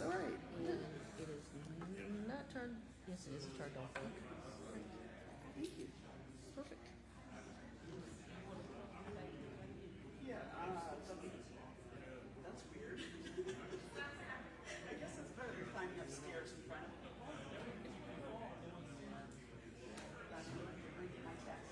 all right. And it is not turned, yes, it is turned off. Thank you. Perfect. Yeah, that's weird. I guess it's better than climbing upstairs in front of people. That's reading my text.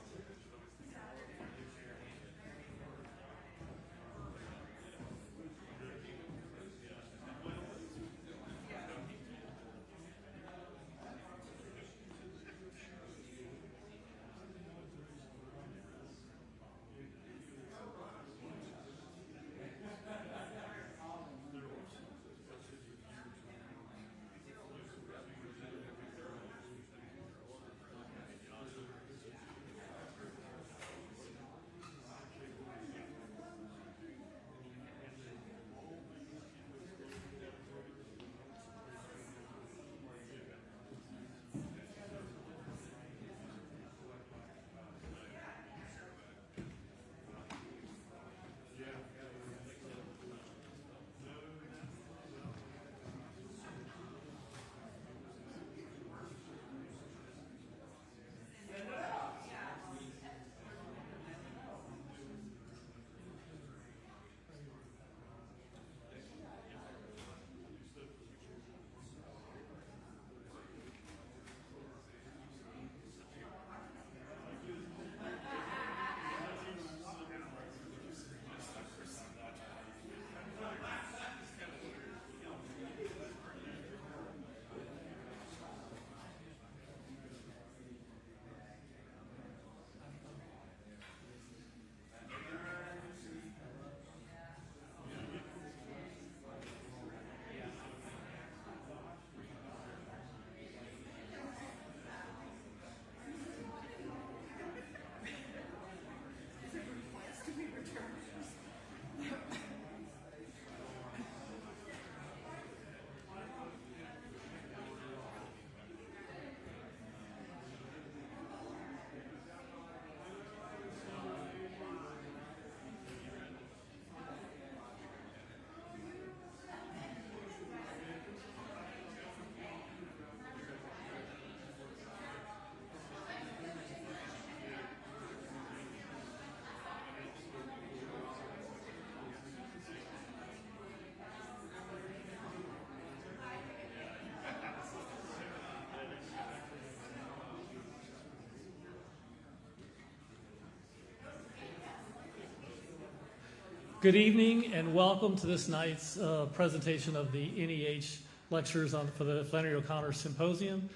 Good evening and welcome to this night's presentation of the NEH lectures for the Flannery O'Connor Symposium.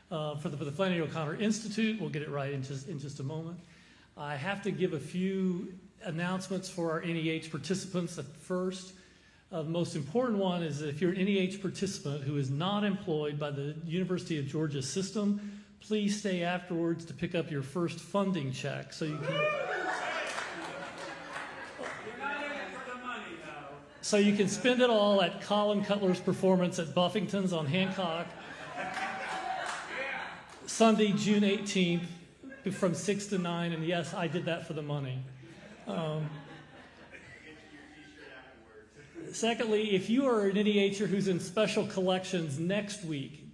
For the Flannery O'Connor Institute, we'll get it right in just a moment. I have to give a few announcements for our NEH participants at first. The most important one is that if you're an NEH participant who is not employed by the University of Georgia system, please stay afterwards to pick up your first funding check so you can... So you can spend it all at Colin Cutler's performance at Buffington's on Hancock, Sunday, June 18th, from 6 to 9. And yes, I did that for the money. Secondly, if you are an NEHer who's in special collections next week,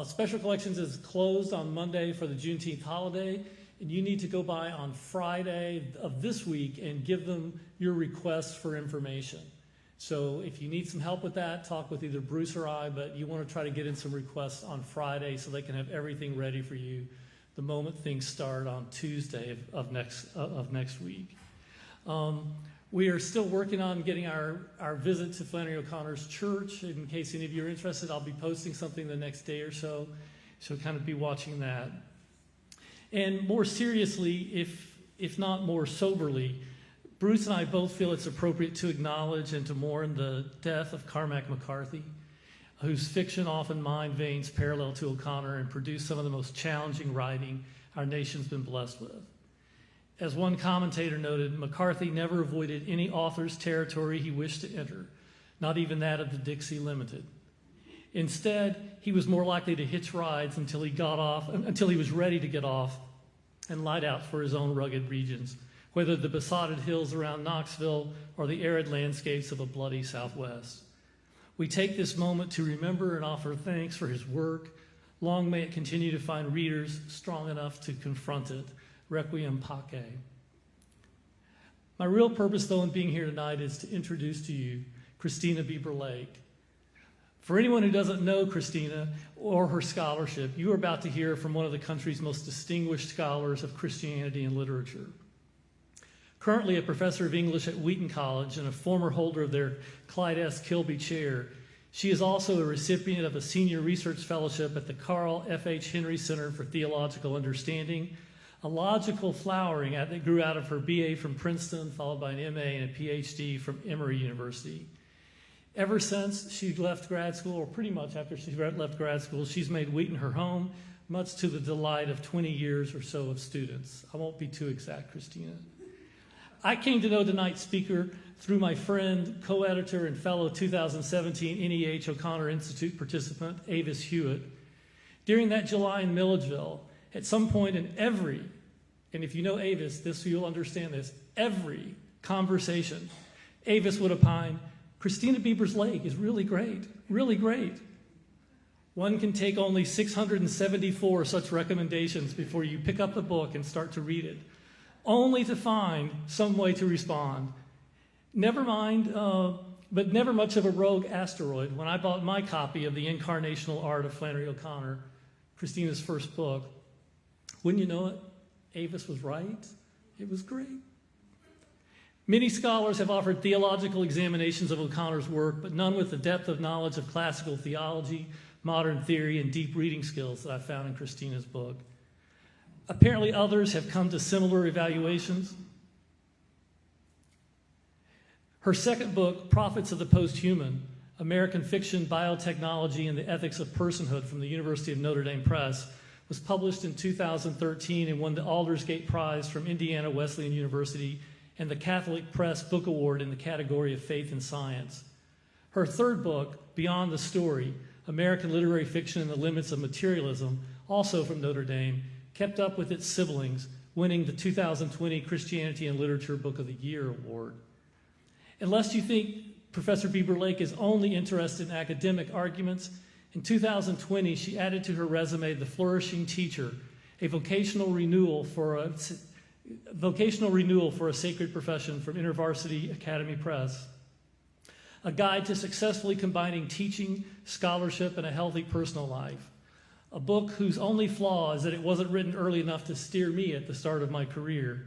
special collections is closed on Monday for the Juneteenth holiday. And you need to go by on Friday of this week and give them your requests for information. So if you need some help with that, talk with either Bruce or I, but you want to try to get in some requests on Friday so they can have everything ready for you the moment things start on Tuesday of next week. We are still working on getting our visit to Flannery O'Connor's church. In case any of you are interested, I'll be posting something the next day or so. So kind of be watching that. And more seriously, if not more soberly, Bruce and I both feel it's appropriate to acknowledge and to mourn the death of Cormac McCarthy, whose fiction often mined veins parallel to O'Connor and produced some of the most challenging writing our nation's been blessed with. As one commentator noted, McCarthy never avoided any author's territory he wished to enter, not even that of the Dixie Limited. Instead, he was more likely to hitch rides until he was ready to get off and light out for his own rugged regions, whether the besotted hills around Knoxville or the arid landscapes of a bloody Southwest. We take this moment to remember and offer thanks for his work. Long may it continue to find readers strong enough to confront it. Requiem Pace. My real purpose, though, in being here tonight is to introduce to you Christina Bieber Lake. For anyone who doesn't know Christina or her scholarship, you are about to hear from one of the country's most distinguished scholars of Christianity and literature. Currently a professor of English at Wheaton College and a former holder of their Clyde S. Kilby Chair, she is also a recipient of a senior research fellowship at the Carl F. H. Henry Center for Theological Understanding, a logical flowering that grew out of her BA from Princeton, followed by an MA and a PhD from Emory University. Ever since she left grad school, or pretty much after she left grad school, she's made Wheaton her home, much to the delight of 20 years or so of students. I won't be too exact, Christina. I came to know tonight's speaker through my friend, co-editor, and fellow 2017 NEH O'Connor Institute participant, Avis Hewitt. During that July in Milledgeville, at some point in every, and if you know Avis, you'll understand this, every conversation, Avis would opine, Christina Bieber's Lake is really great, really great. One can take only 674 such recommendations before you pick up the book and start to read it, only to find some way to respond. Never mind, but never much of a rogue asteroid. When I bought my copy of The Incarnational Art of Flannery O'Connor, Christina's first book, wouldn't you know it, Avis was right. It was great. Many scholars have offered theological examinations of O'Connor's work, but none with the depth of knowledge of classical theology, modern theory, and deep reading skills that I found in Christina's book. Apparently others have come to similar evaluations. Her second book, Prophets of the Posthuman, American Fiction, Biotechnology, and the Ethics of Personhood from the University of Notre Dame Press, was published in 2013 and won the Aldersgate Prize from Indiana Wesleyan University and the Catholic Press Book Award in the category of Faith and Science. Her third book, Beyond the Story, American Literary Fiction and the Limits of Materialism, also from Notre Dame, kept up with its siblings, winning the 2020 Christianity and Literature Book of the Year award. Unless you think Professor Bieber Lake is only interested in academic arguments, in 2020 she added to her resume The Flourishing Teacher, a vocational renewal for a sacred profession from InterVarsity Academy Press, a guide to successfully combining teaching, scholarship, and a healthy personal life, a book whose only flaw is that it wasn't written early enough to steer me at the start of my career.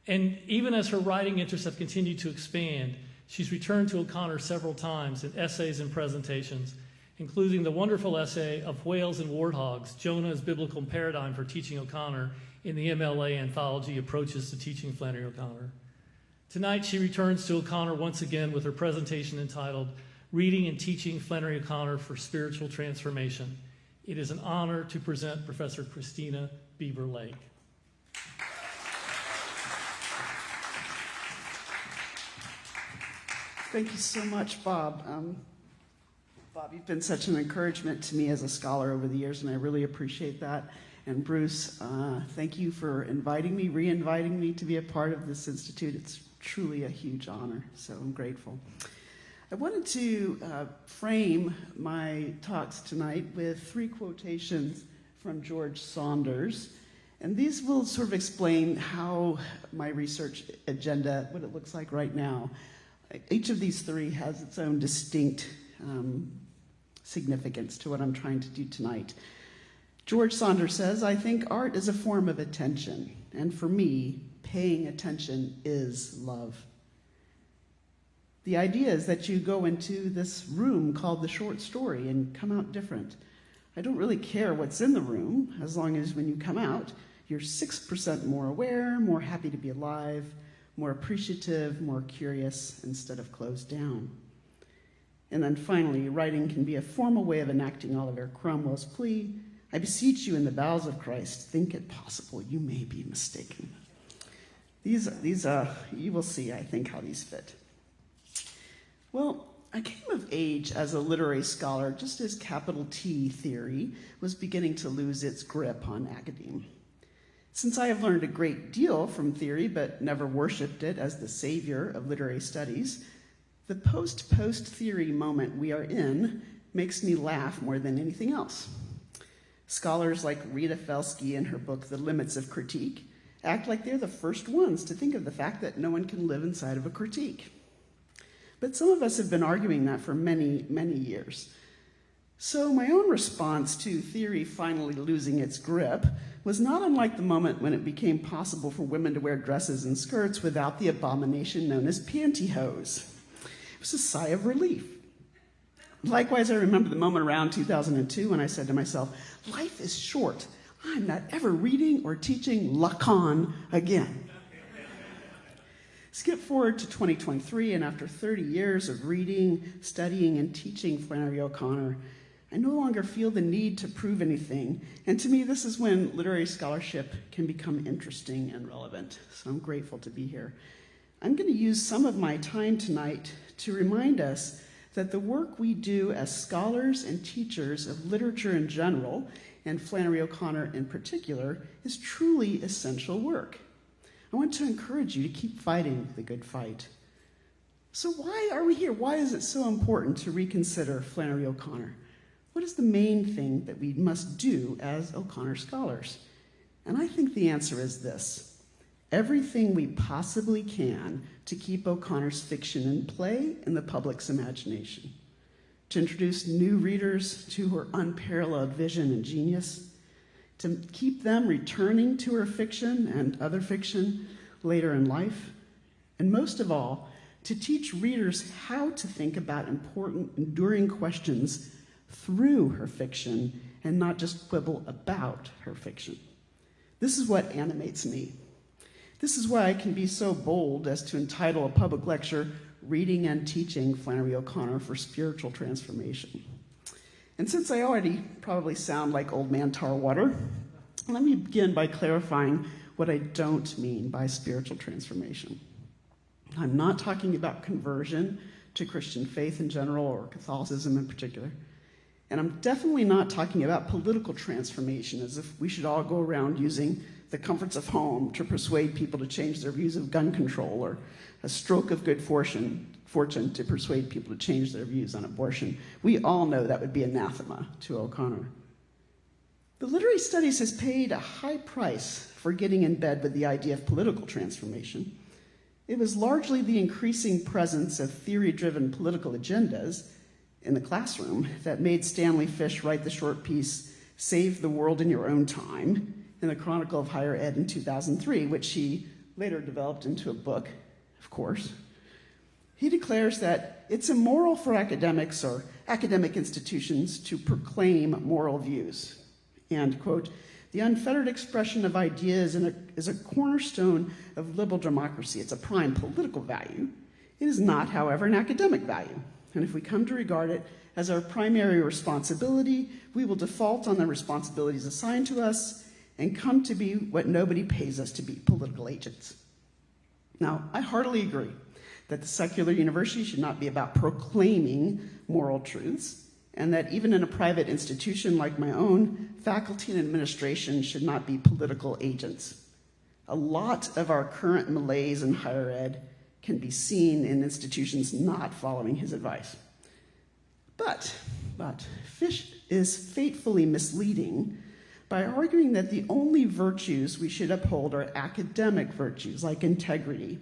And even as her writing interests have continued to expand, she's returned to O'Connor several times in essays and presentations, including the wonderful essay of Whales and Warthogs, Jonah's Biblical Paradigm for Teaching O'Connor, in the MLA anthology Approaches to Teaching Flannery O'Connor. Tonight she returns to O'Connor once again with her presentation entitled Reading and Teaching Flannery O'Connor for Spiritual Transformation. It is an honor to present Professor Christina Bieber Lake. Thank you so much, Bob. Bob, you've been such an encouragement to me as a scholar over the years, and I really appreciate that. And Bruce, thank you for re-inviting me to be a part of this institute. It's truly a huge honor, so I'm grateful. I wanted to frame my talks tonight with 3 quotations from George Saunders, and these will sort of explain how my research agenda, what it looks like right now. Each of these 3 has its own distinct significance to what I'm trying to do tonight. George Saunders says, I think art is a form of attention, and for me, paying attention is love. The idea is that you go into this room called the short story and come out different. I don't really care what's in the room, as long as when you come out, you're 6% more aware, more happy to be alive, more appreciative, more curious, instead of closed down. And then finally, writing can be a formal way of enacting Oliver Cromwell's plea, I beseech you in the bowels of Christ, think it possible you may be mistaken. These you will see, I think, how these fit. Well, I came of age as a literary scholar just as capital T theory was beginning to lose its grip on academe. Since I have learned a great deal from theory but never worshipped it as the savior of literary studies, The post-post theory moment we are in makes me laugh more than anything else. Scholars like Rita Felsky in her book, The Limits of Critique, act like they're the first ones to think of the fact that no one can live inside of a critique. But some of us have been arguing that for many, many years. So my own response to theory finally losing its grip was not unlike the moment when it became possible for women to wear dresses and skirts without the abomination known as pantyhose. It was a sigh of relief. Likewise, I remember the moment around 2002 when I said to myself, life is short. I'm not ever reading or teaching Lacan again. Skip forward to 2023, and after 30 years of reading, studying, and teaching Flannery O'Connor, I no longer feel the need to prove anything. And to me, this is when literary scholarship can become interesting and relevant. So I'm grateful to be here. I'm going to use some of my time tonight to remind us that the work we do as scholars and teachers of literature in general, and Flannery O'Connor in particular, is truly essential work. I want to encourage you to keep fighting the good fight. So why are we here? Why is it so important to reconsider Flannery O'Connor? What is the main thing that we must do as O'Connor scholars? And I think the answer is this: everything we possibly can to keep O'Connor's fiction in play in the public's imagination, to introduce new readers to her unparalleled vision and genius, to keep them returning to her fiction and other fiction later in life, and most of all, to teach readers how to think about important, enduring questions through her fiction and not just quibble about her fiction. This is what animates me. This is why I can be so bold as to entitle a public lecture, Reading and Teaching Flannery O'Connor for Spiritual Transformation. And since I already probably sound like old man tar water, let me begin by clarifying what I don't mean by spiritual transformation. I'm not talking about conversion to Christian faith in general or Catholicism in particular. And I'm definitely not talking about political transformation, as if we should all go around using the comforts of home to persuade people to change their views of gun control, or a stroke of good fortune to persuade people to change their views on abortion. We all know that would be anathema to O'Connor. The literary studies has paid a high price for getting in bed with the idea of political transformation. It was largely the increasing presence of theory-driven political agendas in the classroom that made Stanley Fish write the short piece, Save the World in Your Own Time, in the Chronicle of Higher Ed in 2003, which he later developed into a book, of course. He declares that it's immoral for academics or academic institutions to proclaim moral views. And, quote, the unfettered expression of ideas is a cornerstone of liberal democracy. It's a prime political value. It is not, however, an academic value. And if we come to regard it as our primary responsibility, we will default on the responsibilities assigned to us and come to be what nobody pays us to be, political agents. Now, I heartily agree that the secular university should not be about proclaiming moral truths, and that even in a private institution like my own, faculty and administration should not be political agents. A lot of our current malaise in higher ed can be seen in institutions not following his advice. But Fish is fatefully misleading by arguing that the only virtues we should uphold are academic virtues, like integrity,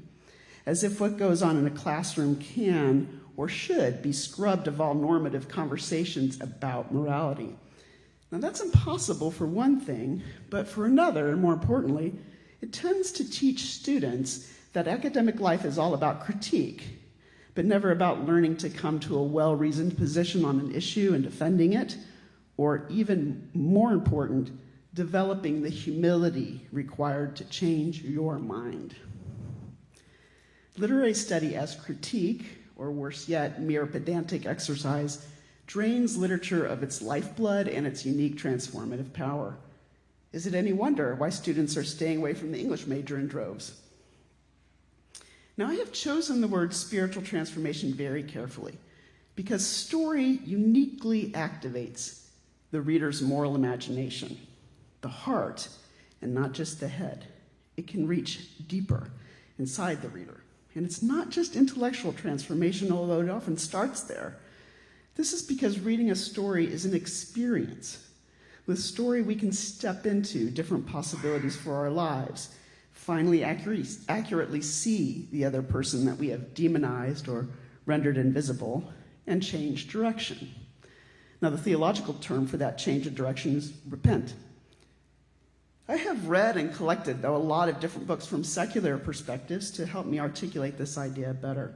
as if what goes on in a classroom can or should be scrubbed of all normative conversations about morality. Now, that's impossible for one thing, but for another, and more importantly, it tends to teach students that academic life is all about critique, but never about learning to come to a well-reasoned position on an issue and defending it, or even more important, developing the humility required to change your mind. Literary study as critique, or worse yet, mere pedantic exercise, drains literature of its lifeblood and its unique transformative power. Is it any wonder why students are staying away from the English major in droves? Now, I have chosen the word spiritual transformation very carefully because story uniquely activates the reader's moral imagination, the heart, and not just the head. It can reach deeper inside the reader. And it's not just intellectual transformation, although it often starts there. This is because reading a story is an experience. With story, we can step into different possibilities for our lives, finally accurately see the other person that we have demonized or rendered invisible, and change direction. Now, the theological term for that change of direction is repent. I have read and collected, though, a lot of different books from secular perspectives to help me articulate this idea better.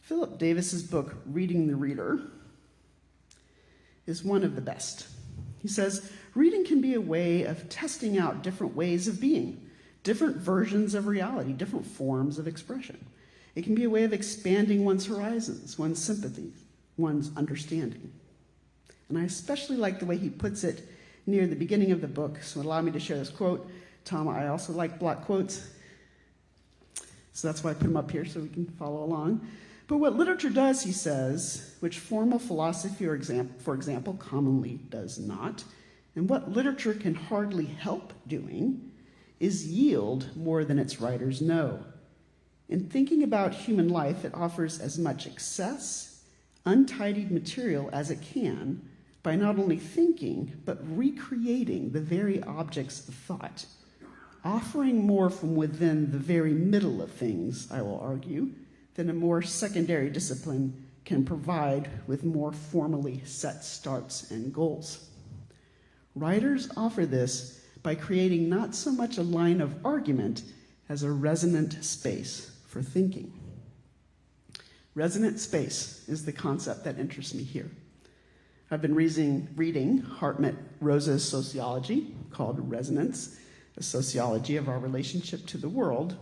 Philip Davis's book, Reading the Reader, is one of the best. He says, reading can be a way of testing out different ways of being, different versions of reality, different forms of expression. It can be a way of expanding one's horizons, one's sympathies, one's understanding. And I especially like the way he puts it near the beginning of the book, so allow me to share this quote. Tom, I also like block quotes, so that's why I put them up here so we can follow along. But what literature does, he says, which formal philosophy, for example, commonly does not, and what literature can hardly help doing, is yield more than its writers know. In thinking about human life, it offers as much excess, untidied material as it can by not only thinking, but recreating the very objects of thought, offering more from within the very middle of things, I will argue, than a more secondary discipline can provide with more formally set starts and goals. Writers offer this by creating not so much a line of argument as a resonant space for thinking. Resonant space is the concept that interests me here. I've been reading Hartmut Rosa's sociology, called Resonance, a sociology of our relationship to the world,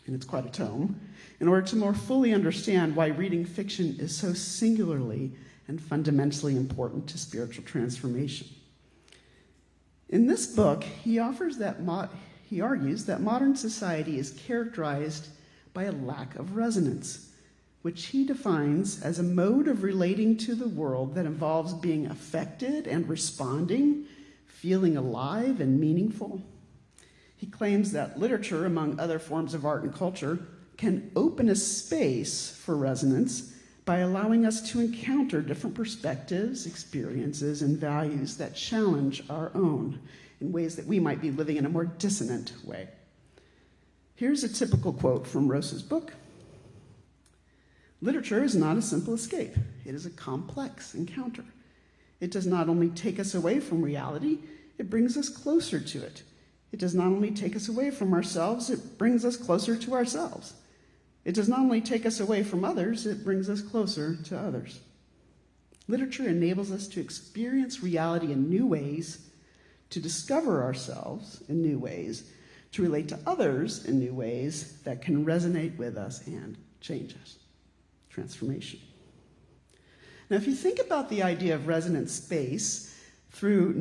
and it's quite a tome, in order to more fully understand why reading fiction is so singularly and fundamentally important to spiritual transformation. In this book, he argues that modern society is characterized by a lack of resonance, which he defines as a mode of relating to the world that involves being affected and responding, feeling alive and meaningful. He claims that literature, among other forms of art and culture, can open a space for resonance by allowing us to encounter different perspectives, experiences, and values that challenge our own in ways that we might be living in a more dissonant way. Here's a typical quote from Rosa's book. Literature is not a simple escape. It is a complex encounter. It does not only take us away from reality, it brings us closer to it. It does not only take us away from ourselves, it brings us closer to ourselves. It does not only take us away from others, it brings us closer to others. Literature enables us to experience reality in new ways, to discover ourselves in new ways, to relate to others in new ways that can resonate with us and change us. Transformation. Now, if you think about the idea of resonant space through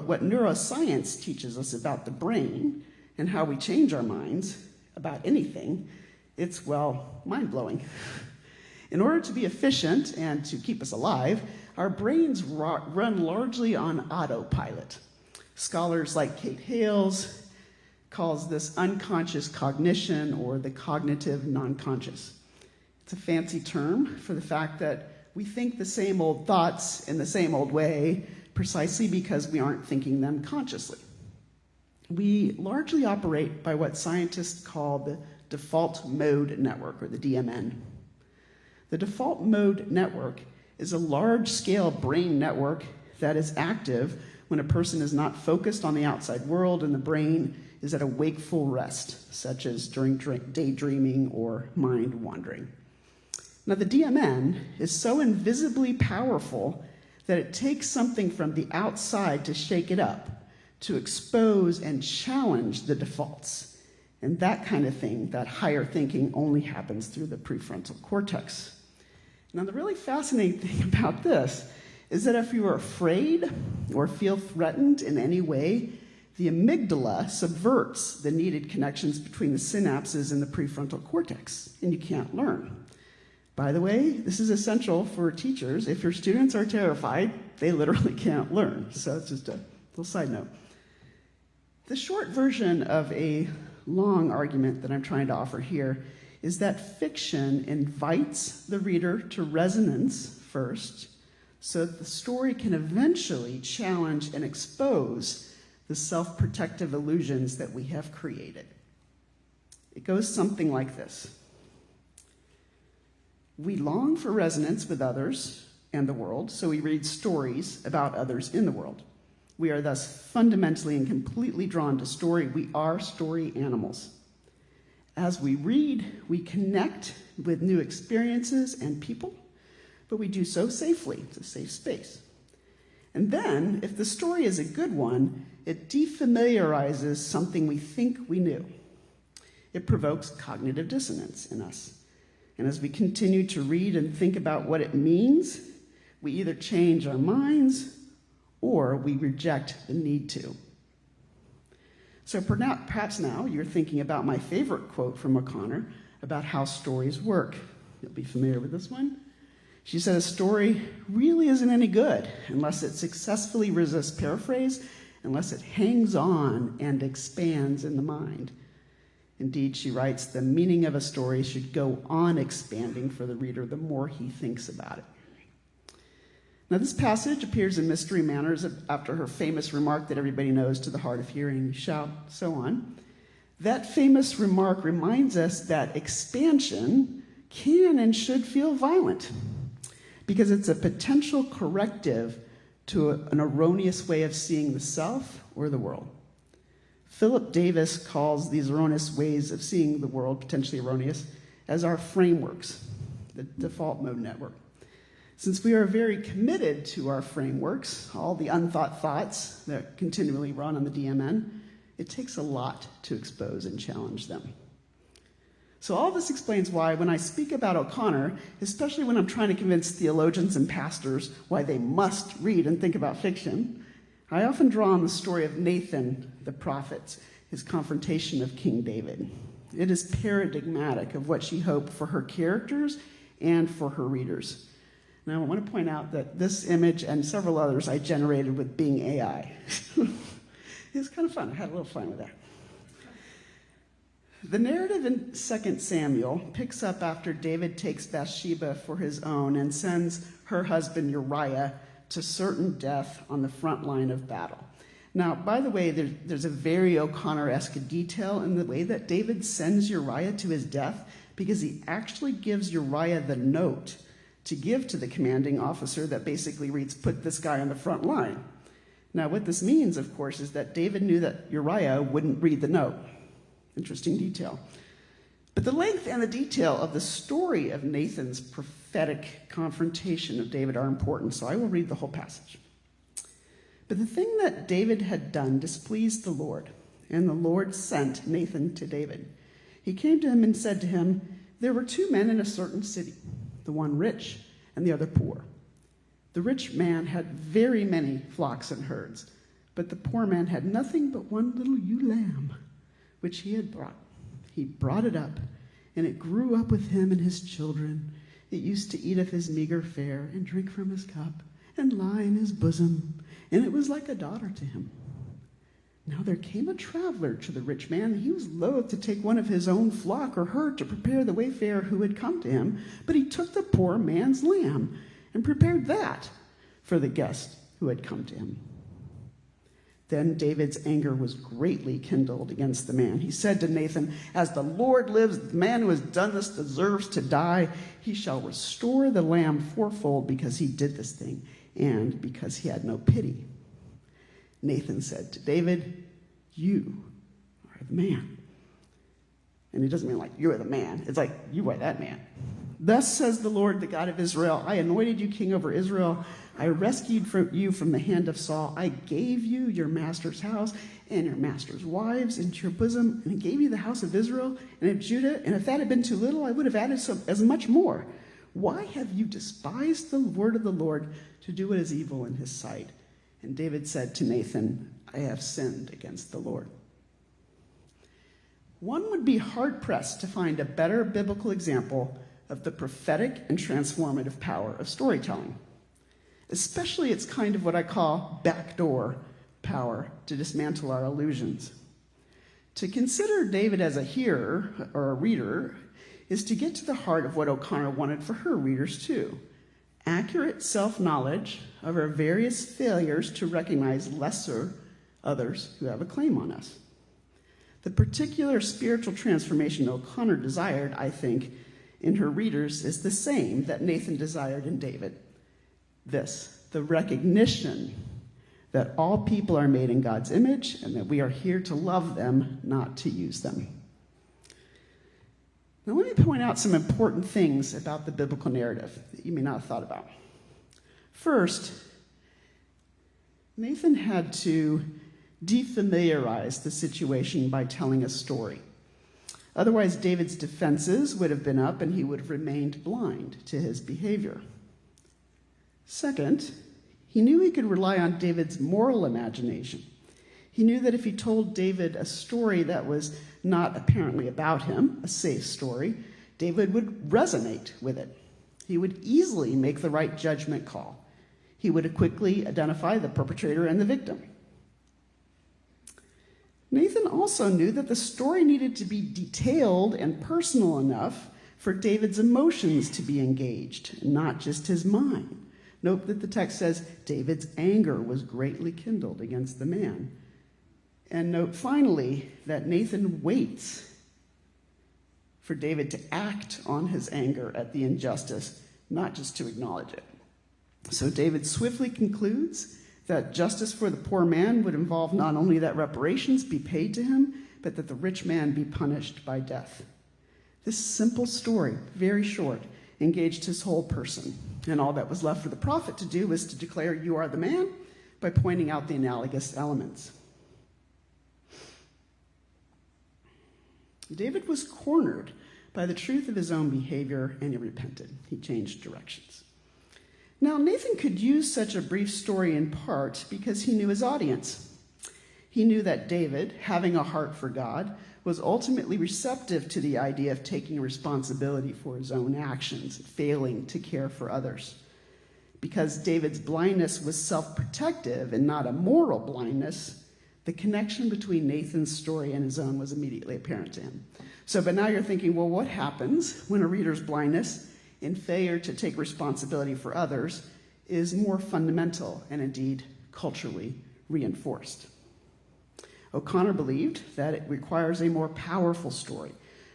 what neuroscience teaches us about the brain and how we change our minds about anything, it's, well, mind-blowing. In order to be efficient and to keep us alive, our brains run largely on autopilot. Scholars like Kate Hales calls this unconscious cognition or the cognitive non-conscious. It's a fancy term for the fact that we think the same old thoughts in the same old way precisely because we aren't thinking them consciously. We largely operate by what scientists call the default mode network, or the DMN. The default mode network is a large-scale brain network that is active when a person is not focused on the outside world and the brain is at a wakeful rest, such as during daydreaming or mind wandering. Now, the DMN is so invisibly powerful that it takes something from the outside to shake it up, to expose and challenge the defaults. And that kind of thing, that higher thinking, only happens through the prefrontal cortex. Now, the really fascinating thing about this is that if you are afraid or feel threatened in any way, the amygdala subverts the needed connections between the synapses in the prefrontal cortex, and you can't learn. By the way, this is essential for teachers. If your students are terrified, they literally can't learn. So it's just a little side note. The short version of a long argument that I'm trying to offer here is that fiction invites the reader to resonance first, so that the story can eventually challenge and expose the self-protective illusions that we have created. It goes something like this. We long for resonance with others and the world, so we read stories about others in the world. We are thus fundamentally and completely drawn to story. We are story animals. As we read, we connect with new experiences and people, but we do so safely. It's a safe space. And then, if the story is a good one, it defamiliarizes something we think we knew. It provokes cognitive dissonance in us. And as we continue to read and think about what it means, we either change our minds or we reject the need to. So perhaps now you're thinking about my favorite quote from O'Connor about how stories work. You'll be familiar with this one. She said, a story really isn't any good unless it successfully resists paraphrase, unless it hangs on and expands in the mind. Indeed, she writes, the meaning of a story should go on expanding for the reader the more he thinks about it. Now, this passage appears in Mystery Manners after her famous remark that everybody knows, to the hard of hearing, shout, so on. That famous remark reminds us that expansion can and should feel violent because it's a potential corrective to an erroneous way of seeing the self or the world. Philip Davis calls these erroneous ways of seeing the world, potentially erroneous, as our frameworks, the default mode network. Since we are very committed to our frameworks, all the unthought thoughts that continually run on the DMN, it takes a lot to expose and challenge them. So all this explains why when I speak about O'Connor, especially when I'm trying to convince theologians and pastors why they must read and think about fiction, I often draw on the story of Nathan the prophet, his confrontation of King David. It is paradigmatic of what she hoped for her characters and for her readers. Now, I want to point out that this image and several others I generated with Bing AI. It was kind of fun. I had a little fun with that. The narrative in 2 Samuel picks up after David takes Bathsheba for his own and sends her husband Uriah to certain death on the front line of battle. Now, by the way, there's a very O'Connor-esque detail in the way that David sends Uriah to his death, because he actually gives Uriah the note to give to the commanding officer that basically reads, put this guy on the front line. Now, what this means, of course, is that David knew that Uriah wouldn't read the note. Interesting detail. But the length and the detail of the story of Nathan's prophetic confrontation of David are important, so I will read the whole passage. But the thing that David had done displeased the Lord, and the Lord sent Nathan to David. He came to him and said to him, there were two men in a certain city, the one rich and the other poor. The rich man had very many flocks and herds, but the poor man had nothing but one little ewe lamb, which he had brought. He brought it up, and it grew up with him and his children. It used to eat of his meager fare and drink from his cup and lie in his bosom, and it was like a daughter to him. Now there came a traveler to the rich man, and he was loath to take one of his own flock or herd to prepare the wayfarer who had come to him, but he took the poor man's lamb and prepared that for the guest who had come to him. Then David's anger was greatly kindled against the man. He said to Nathan, as the Lord lives, the man who has done this deserves to die. He shall restore the lamb fourfold because he did this thing and because he had no pity. Nathan said to David, you are the man. And it doesn't mean like you're the man. It's like you are that man. Thus says the Lord, the God of Israel, I anointed you king over Israel. I rescued you from the hand of Saul. I gave you your master's house and your master's wives into your bosom, and I gave you the house of Israel and of Judah. And if that had been too little, I would have added as much more. Why have you despised the word of the Lord to do what is evil in his sight? And David said to Nathan, I have sinned against the Lord. One would be hard-pressed to find a better biblical example of the prophetic and transformative power of storytelling, especially its kind of what I call backdoor power to dismantle our illusions. To consider David as a hearer or a reader is to get to the heart of what O'Connor wanted for her readers too. Accurate self-knowledge of our various failures to recognize lesser others who have a claim on us. The particular spiritual transformation O'Connor desired, I think, in her readers is the same that Nathan desired in David. This, the recognition that all people are made in God's image and that we are here to love them, not to use them. Now let me point out some important things about the biblical narrative that you may not have thought about. First, Nathan had to defamiliarize the situation by telling a story. Otherwise, David's defenses would have been up and he would have remained blind to his behavior. Second, he knew he could rely on David's moral imagination. He knew that if he told David a story that was not apparently about him, a safe story, David would resonate with it. He would easily make the right judgment call. He would quickly identify the perpetrator and the victim. Nathan also knew that the story needed to be detailed and personal enough for David's emotions to be engaged, not just his mind. Note that the text says David's anger was greatly kindled against the man. And note finally that Nathan waits for David to act on his anger at the injustice, not just to acknowledge it. So David swiftly concludes that justice for the poor man would involve not only that reparations be paid to him, but that the rich man be punished by death. This simple story, very short, engaged his whole person. And all that was left for the prophet to do was to declare, "You are the man," by pointing out the analogous elements. David was cornered by the truth of his own behavior, and he repented. He changed directions. Now, Nathan could use such a brief story in part because he knew his audience. He knew that David, having a heart for God, was ultimately receptive to the idea of taking responsibility for his own actions, failing to care for others. Because David's blindness was self-protective and not a moral blindness, the connection between Nathan's story and his own was immediately apparent to him. But now you're thinking, well, what happens when a reader's blindness and failure to take responsibility for others is more fundamental and indeed culturally reinforced? O'Connor believed that it requires a more powerful story,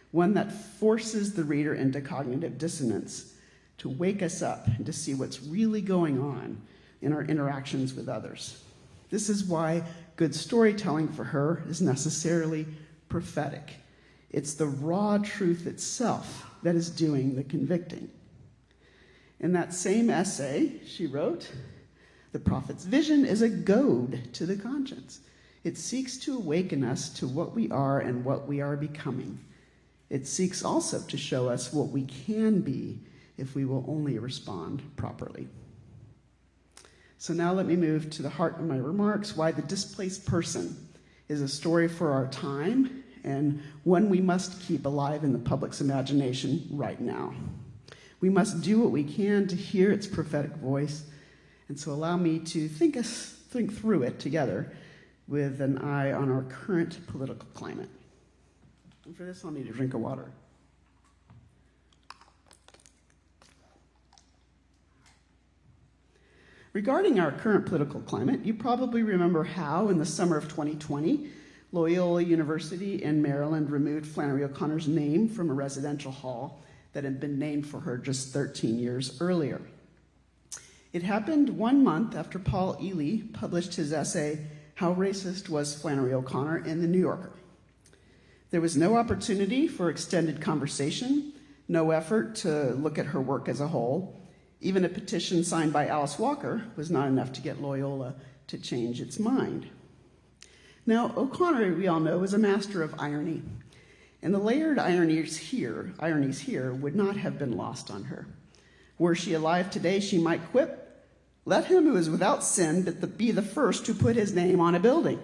one that forces the reader into cognitive dissonance, to wake us up and to see what's really going on in our interactions with others. This is why good storytelling for her is necessarily prophetic. It's the raw truth itself that is doing the convicting. In that same essay, she wrote, "The prophet's vision is a goad to the conscience. It seeks to awaken us to what we are and what we are becoming. It seeks also to show us what we can be if we will only respond properly." So now let me move to the heart of my remarks, why The Displaced Person is a story for our time and one we must keep alive in the public's imagination right now. We must do what we can to hear its prophetic voice, and so allow me to think through it together with an eye on our current political climate. And for this, I'll need a drink of water. Regarding our current political climate, you probably remember how, in the summer of 2020, Loyola University in Maryland removed Flannery O'Connor's name from a residential hall that had been named for her just 13 years earlier. It happened 1 month after Paul Ely published his essay, "How Racist Was Flannery O'Connor?" in The New Yorker. There was no opportunity for extended conversation, no effort to look at her work as a whole. Even a petition signed by Alice Walker was not enough to get Loyola to change its mind. Now, O'Connor, we all know, is a master of irony, and the layered ironies here would not have been lost on her. Were she alive today, she might quip, "Let him who is without sin be the first to put his name on a building."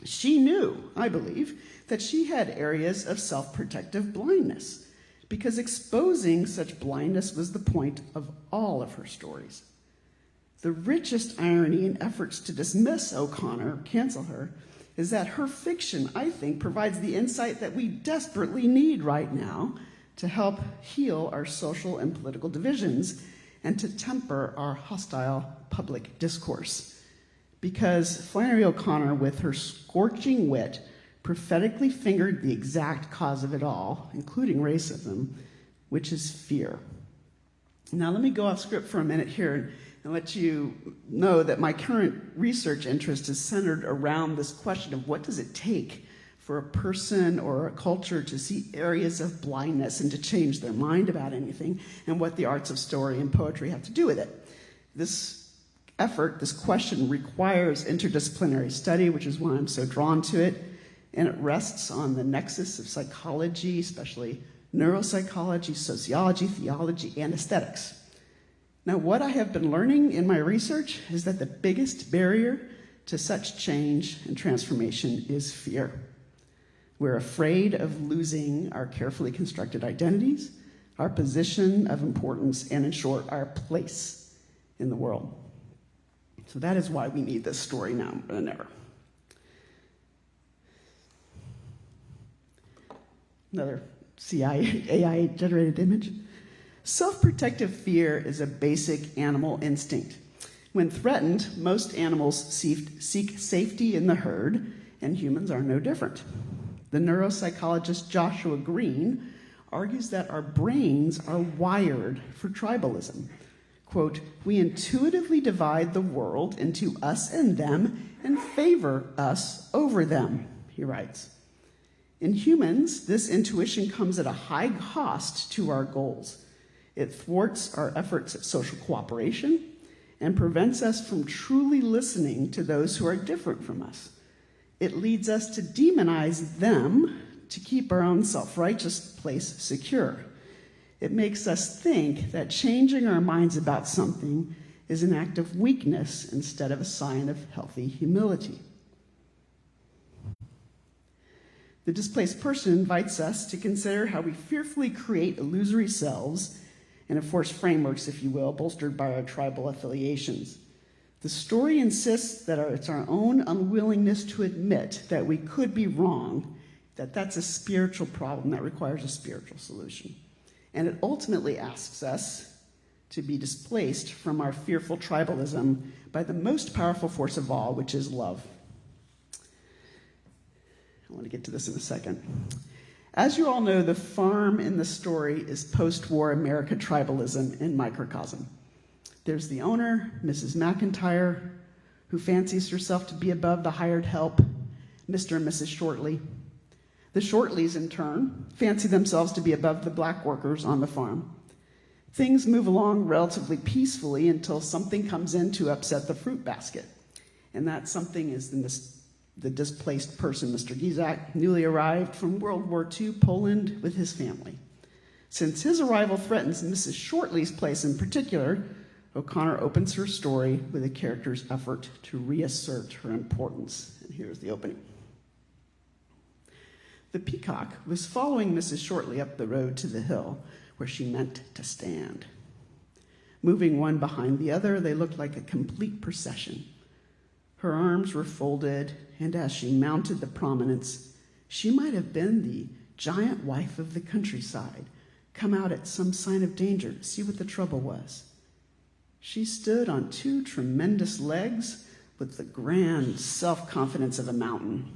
She knew, I believe, that she had areas of self-protective blindness, because exposing such blindness was the point of all of her stories. The richest irony in efforts to dismiss O'Connor, cancel her, is that her fiction, I think, provides the insight that we desperately need right now to help heal our social and political divisions and to temper our hostile public discourse. Because Flannery O'Connor, with her scorching wit, prophetically fingered the exact cause of it all, including racism, which is fear. Now, let me go off script for a minute here and let you know that my current research interest is centered around this question of what does it take for a person or a culture to see areas of blindness and to change their mind about anything, and what the arts of story and poetry have to do with it. This effort, this question, requires interdisciplinary study, which is why I'm so drawn to it, and it rests on the nexus of psychology, especially neuropsychology, sociology, theology, and aesthetics. Now, what I have been learning in my research is that the biggest barrier to such change and transformation is fear. We're afraid of losing our carefully constructed identities, our position of importance, and in short, our place in the world. So that is why we need this story now more than ever. Another AI-generated image. Self-protective fear is a basic animal instinct. When threatened, most animals seek safety in the herd, and humans are no different. The neuropsychologist Joshua Green argues that our brains are wired for tribalism. Quote, "We intuitively divide the world into us and them and favor us over them," he writes. In humans, this intuition comes at a high cost to our goals. It thwarts our efforts at social cooperation and prevents us from truly listening to those who are different from us. It leads us to demonize them to keep our own self-righteous place secure. It makes us think that changing our minds about something is an act of weakness instead of a sign of healthy humility. The displaced person invites us to consider how we fearfully create illusory selves and enforce frameworks, if you will, bolstered by our tribal affiliations. The story insists that it's our own unwillingness to admit that we could be wrong, that's a spiritual problem that requires a spiritual solution. And it ultimately asks us to be displaced from our fearful tribalism by the most powerful force of all, which is love. I want to get to this in a second. As you all know, the farm in the story is post-war America tribalism in microcosm. There's the owner, Mrs. McIntyre, who fancies herself to be above the hired help, Mr. and Mrs. Shortley. The Shortleys, in turn, fancy themselves to be above the black workers on the farm. Things move along relatively peacefully until something comes in to upset the fruit basket. And that something is the displaced person, Mr. Gizak, newly arrived from World War II Poland with his family. Since his arrival threatens Mrs. Shortley's place in particular, O'Connor opens her story with a character's effort to reassert her importance. And here's the opening. The peacock was following Mrs. Shortley up the road to the hill where she meant to stand. Moving one behind the other, they looked like a complete procession. Her arms were folded, and as she mounted the prominence, she might have been the giant wife of the countryside, come out at some sign of danger to see what the trouble was. She stood on two tremendous legs with the grand self-confidence of a mountain,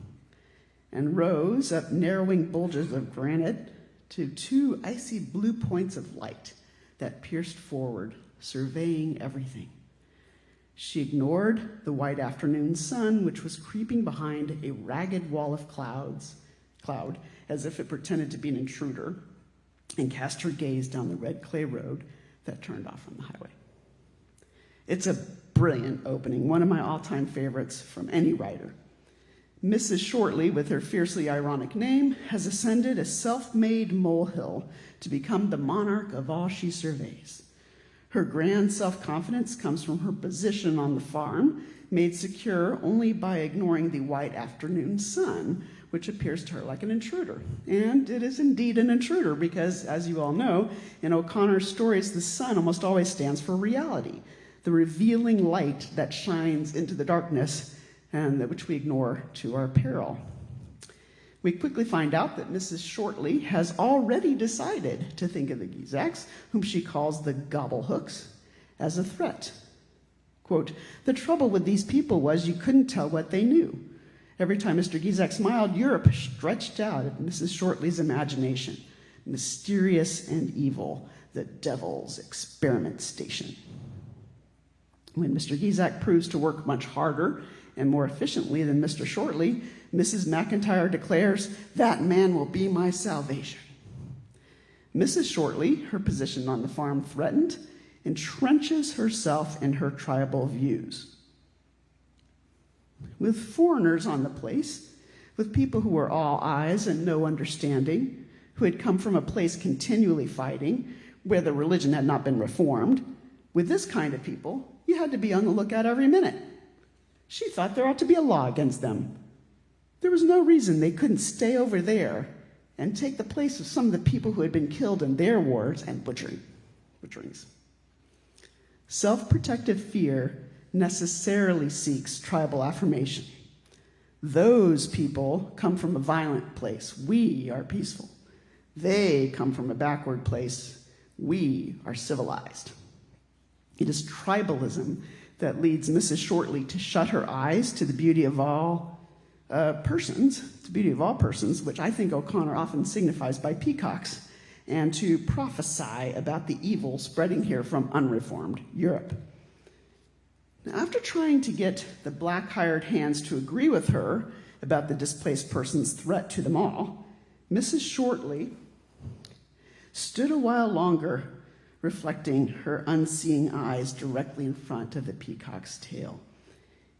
and rose up narrowing bulges of granite to two icy blue points of light that pierced forward, surveying everything. She ignored the white afternoon sun, which was creeping behind a ragged wall of cloud, as if it pretended to be an intruder, and cast her gaze down the red clay road that turned off on the highway. It's a brilliant opening, one of my all-time favorites from any writer. Mrs. Shortley, with her fiercely ironic name, has ascended a self-made molehill to become the monarch of all she surveys. Her grand self-confidence comes from her position on the farm, made secure only by ignoring the white afternoon sun, which appears to her like an intruder. And it is indeed an intruder because, as you all know, in O'Connor's stories, the sun almost always stands for reality, the revealing light that shines into the darkness and which we ignore to our peril. We quickly find out that Mrs. Shortley has already decided to think of the Gizaks, whom she calls the Gobblehooks, as a threat. Quote, "The trouble with these people was you couldn't tell what they knew. Every time Mr. Gizak smiled, Europe stretched out at Mrs. Shortley's imagination, mysterious and evil, the devil's experiment station." When Mr. Gizak proves to work much harder and more efficiently than Mr. Shortley, Mrs. McIntyre declares, "That man will be my salvation." Mrs. Shortley, her position on the farm threatened, entrenches herself in her tribal views. With foreigners on the place, with people who were all eyes and no understanding, who had come from a place continually fighting, where the religion had not been reformed, with this kind of people, you had to be on the lookout every minute. She thought there ought to be a law against them. There was no reason they couldn't stay over there and take the place of some of the people who had been killed in their wars and butcherings. Self-protective fear necessarily seeks tribal affirmation. Those people come from a violent place. We are peaceful. They come from a backward place. We are civilized. It is tribalism that leads Mrs. Shortley to shut her eyes to the beauty of all persons, which I think O'Connor often signifies by peacocks, and to prophesy about the evil spreading here from unreformed Europe. Now, after trying to get the black hired hands to agree with her about the displaced person's threat to them all, Mrs. Shortley stood a while longer, reflecting her unseeing eyes directly in front of the peacock's tail.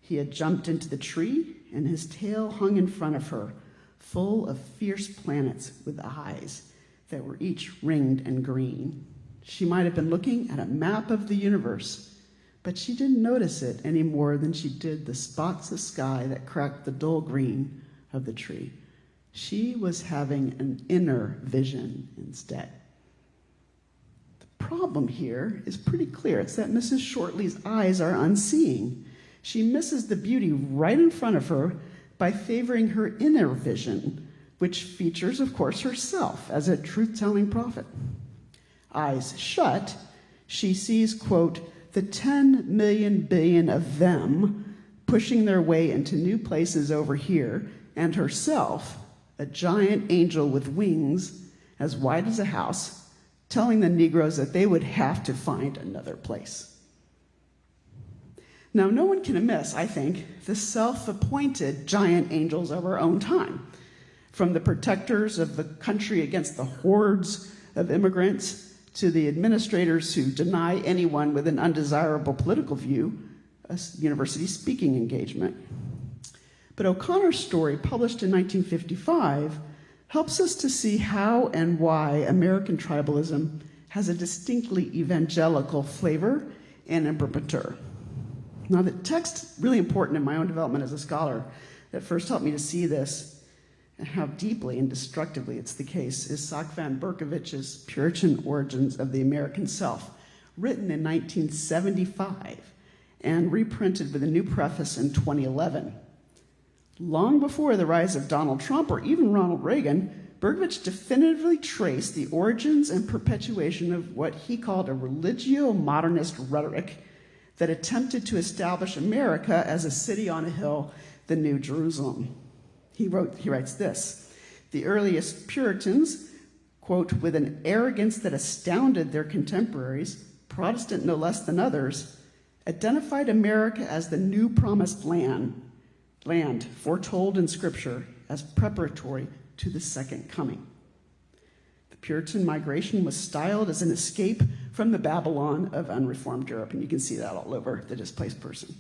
He had jumped into the tree, and his tail hung in front of her, full of fierce planets with eyes that were each ringed and green. She might have been looking at a map of the universe, but she didn't notice it any more than she did the spots of sky that cracked the dull green of the tree. She was having an inner vision instead. The problem here is pretty clear. It's that Mrs. Shortley's eyes are unseeing. She misses the beauty right in front of her by favoring her inner vision, which features, of course, herself as a truth-telling prophet. Eyes shut, she sees, quote, "the 10 million billion of them pushing their way into new places over here, and herself, a giant angel with wings as wide as a house, telling the Negroes that they would have to find another place." Now, no one can miss, I think, the self-appointed giant angels of our own time, from the protectors of the country against the hordes of immigrants to the administrators who deny anyone with an undesirable political view a university speaking engagement. But O'Connor's story, published in 1955, helps us to see how and why American tribalism has a distinctly evangelical flavor and imprimatur. Now, the text, really important in my own development as a scholar, that first helped me to see this and how deeply and destructively it's the case, is Sack van Berkowicz's Puritan Origins of the American Self, written in 1975 and reprinted with a new preface in 2011. Long before the rise of Donald Trump or even Ronald Reagan, Berkowitz definitively traced the origins and perpetuation of what he called a religio-modernist rhetoric that attempted to establish America as a city on a hill, the New Jerusalem. He writes this: "The earliest Puritans, quote, with an arrogance that astounded their contemporaries, Protestant no less than others, identified America as the new promised land foretold in Scripture as preparatory to the second coming. The Puritan migration was styled as an escape from the Babylon of unreformed Europe," and you can see that all over The Displaced Person.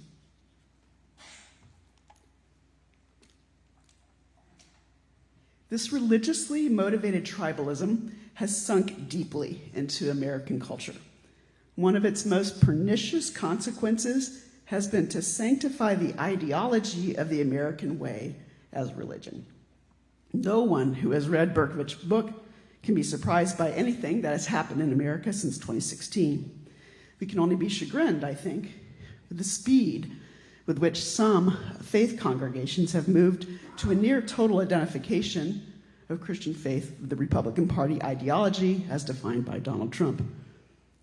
This religiously motivated tribalism has sunk deeply into American culture. One of its most pernicious consequences has been to sanctify the ideology of the American way as religion. No one who has read Berkowicz's book can be surprised by anything that has happened in America since 2016. We can only be chagrined, I think, with the speed with which some faith congregations have moved to a near total identification of Christian faith with the Republican Party ideology as defined by Donald Trump.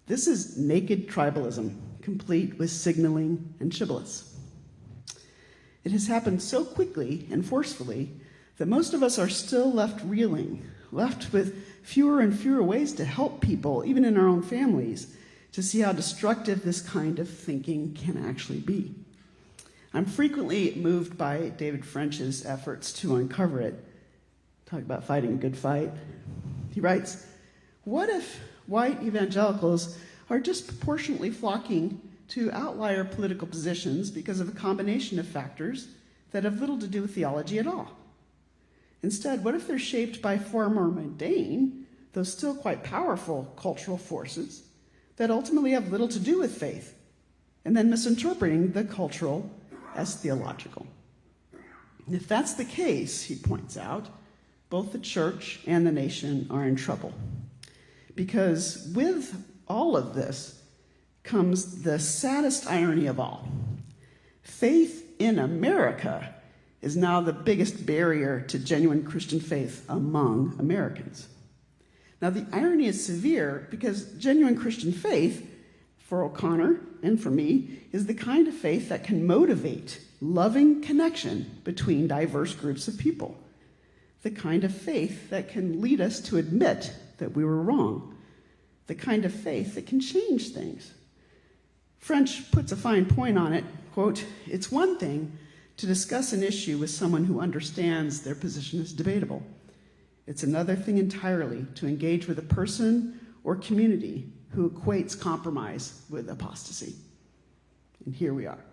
This is naked tribalism, complete with signaling and shibboleths. It has happened so quickly and forcefully that most of us are still left reeling, left with fewer and fewer ways to help people, even in our own families, to see how destructive this kind of thinking can actually be. I'm frequently moved by David French's efforts to uncover it. Talk about fighting a good fight. He writes, "What if white evangelicals are disproportionately flocking to outlier political positions because of a combination of factors that have little to do with theology at all? Instead, what if they're shaped by far more mundane, though still quite powerful cultural forces that ultimately have little to do with faith, and then misinterpreting the cultural as theological?" And if that's the case, he points out, both the church and the nation are in trouble. Because with all of this comes the saddest irony of all. Faith in America is now the biggest barrier to genuine Christian faith among Americans. Now, the irony is severe because genuine Christian faith, for O'Connor and for me, is the kind of faith that can motivate loving connection between diverse groups of people. The kind of faith that can lead us to admit that we were wrong. The kind of faith that can change things. French puts a fine point on it, quote, "It's one thing to discuss an issue with someone who understands their position is debatable. It's another thing entirely to engage with a person or community who equates compromise with apostasy." And here we are.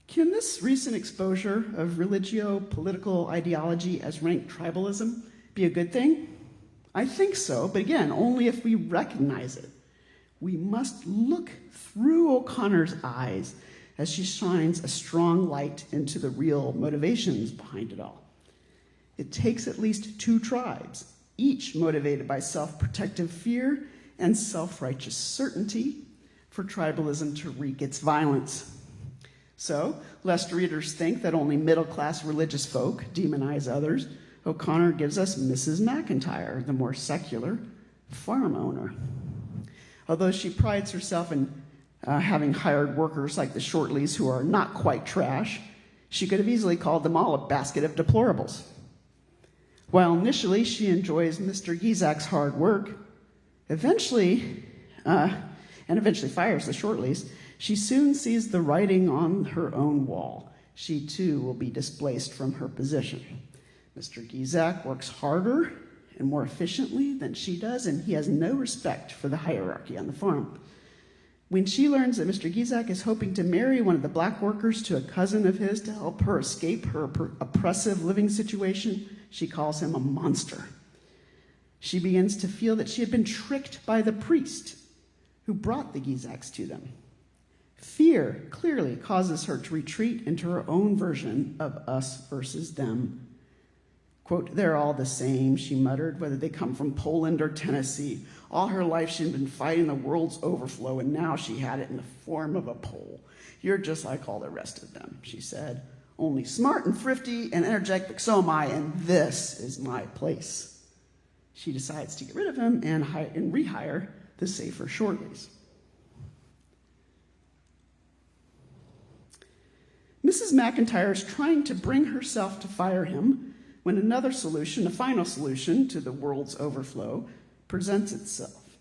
Can this recent exposure of religio-political ideology as rank tribalism be a good thing? I think so, but again, only if we recognize it. We must look through O'Connor's eyes as she shines a strong light into the real motivations behind it all. It takes at least two tribes, each motivated by self-protective fear and self-righteous certainty, for tribalism to wreak its violence. So, lest readers think that only middle-class religious folk demonize others, O'Connor gives us Mrs. McIntyre, the more secular farm owner. Although she prides herself in having hired workers like the Shortleys who are not quite trash, she could have easily called them all a basket of deplorables. While initially she enjoys Mr. Gizak's hard work, eventually fires the Shortleys, she soon sees the writing on her own wall. She too will be displaced from her position. Mr. Gizak works harder and more efficiently than she does, and he has no respect for the hierarchy on the farm. When she learns that Mr. Gizak is hoping to marry one of the black workers to a cousin of his to help her escape her oppressive living situation, she calls him a monster. She begins to feel that she had been tricked by the priest who brought the Gizaks to them. Fear clearly causes her to retreat into her own version of us versus them. Quote, "They're all the same," she muttered, "whether they come from Poland or Tennessee. All her life she'd been fighting the world's overflow, and now she had it in the form of a Pole. You're just like all the rest of them," she said, "only smart and thrifty and energetic, but so am I, and this is my place." She decides to get rid of him and rehire the safer Shortleys. Mrs. McIntyre is trying to bring herself to fire him when another solution, a final solution to the world's overflow, presents itself.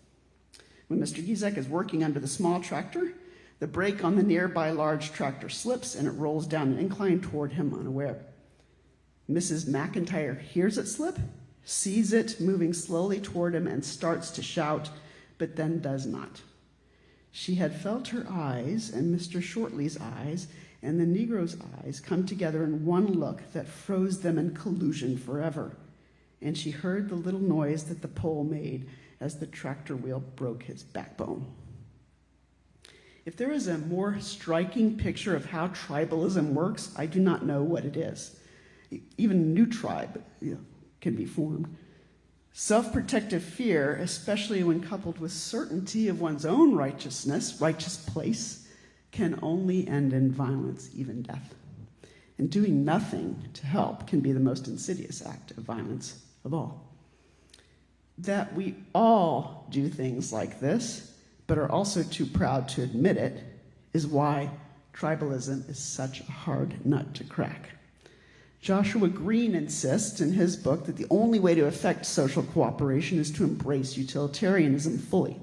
When Mr. Gizak is working under the small tractor, the brake on the nearby large tractor slips and it rolls down an incline toward him unaware. Mrs. McIntyre hears it slip, sees it moving slowly toward him, and starts to shout, but then does not. She had felt her eyes and Mr. Shortley's eyes and the Negro's eyes come together in one look that froze them in collusion forever. And she heard the little noise that the pole made as the tractor wheel broke his backbone. If there is a more striking picture of how tribalism works, I do not know what it is. Even a new tribe can be formed. Self-protective fear, especially when coupled with certainty of one's own righteousness, righteous place, can only end in violence, even death. And doing nothing to help can be the most insidious act of violence of all. That we all do things like this, but are also too proud to admit it, is why tribalism is such a hard nut to crack. Joshua Green insists in his book that the only way to effect social cooperation is to embrace utilitarianism fully.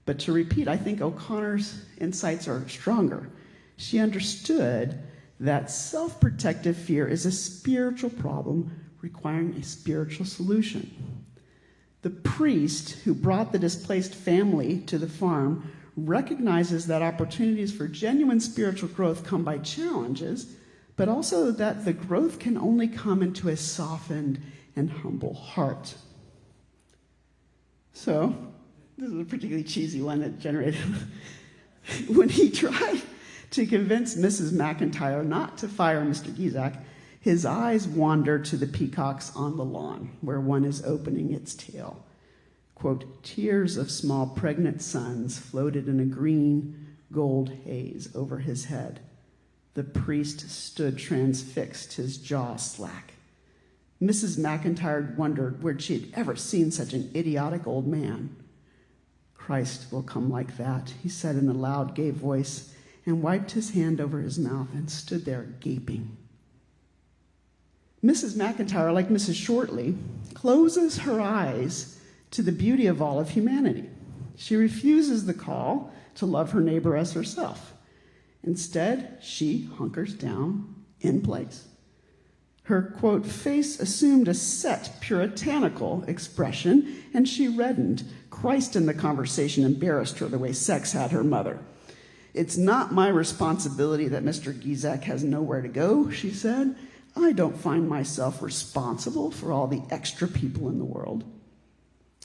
But to repeat, I think O'Connor's insights are stronger. She understood that self-protective fear is a spiritual problem requiring a spiritual solution. The priest who brought the displaced family to the farm recognizes that opportunities for genuine spiritual growth come by challenges, but also that the growth can only come into a softened and humble heart. So, this is a particularly cheesy one that generated. When he tried to convince Mrs. McIntyre not to fire Mr. Gizak, his eyes wandered to the peacocks on the lawn, where one is opening its tail. Quote, tears of small pregnant suns floated in a green gold haze over his head. The priest stood transfixed, his jaw slack. Mrs. McIntyre wondered where she had ever seen such an idiotic old man. Christ will come like that, he said in a loud, gay voice, and wiped his hand over his mouth and stood there gaping. Mrs. McIntyre, like Mrs. Shortley, closes her eyes to the beauty of all of humanity. She refuses the call to love her neighbor as herself. Instead, she hunkers down in place. Her, quote, face assumed a set, puritanical expression, and she reddened. Christ in the conversation embarrassed her the way sex had her mother. It's not my responsibility that Mr. Gizak has nowhere to go, she said. I don't find myself responsible for all the extra people in the world.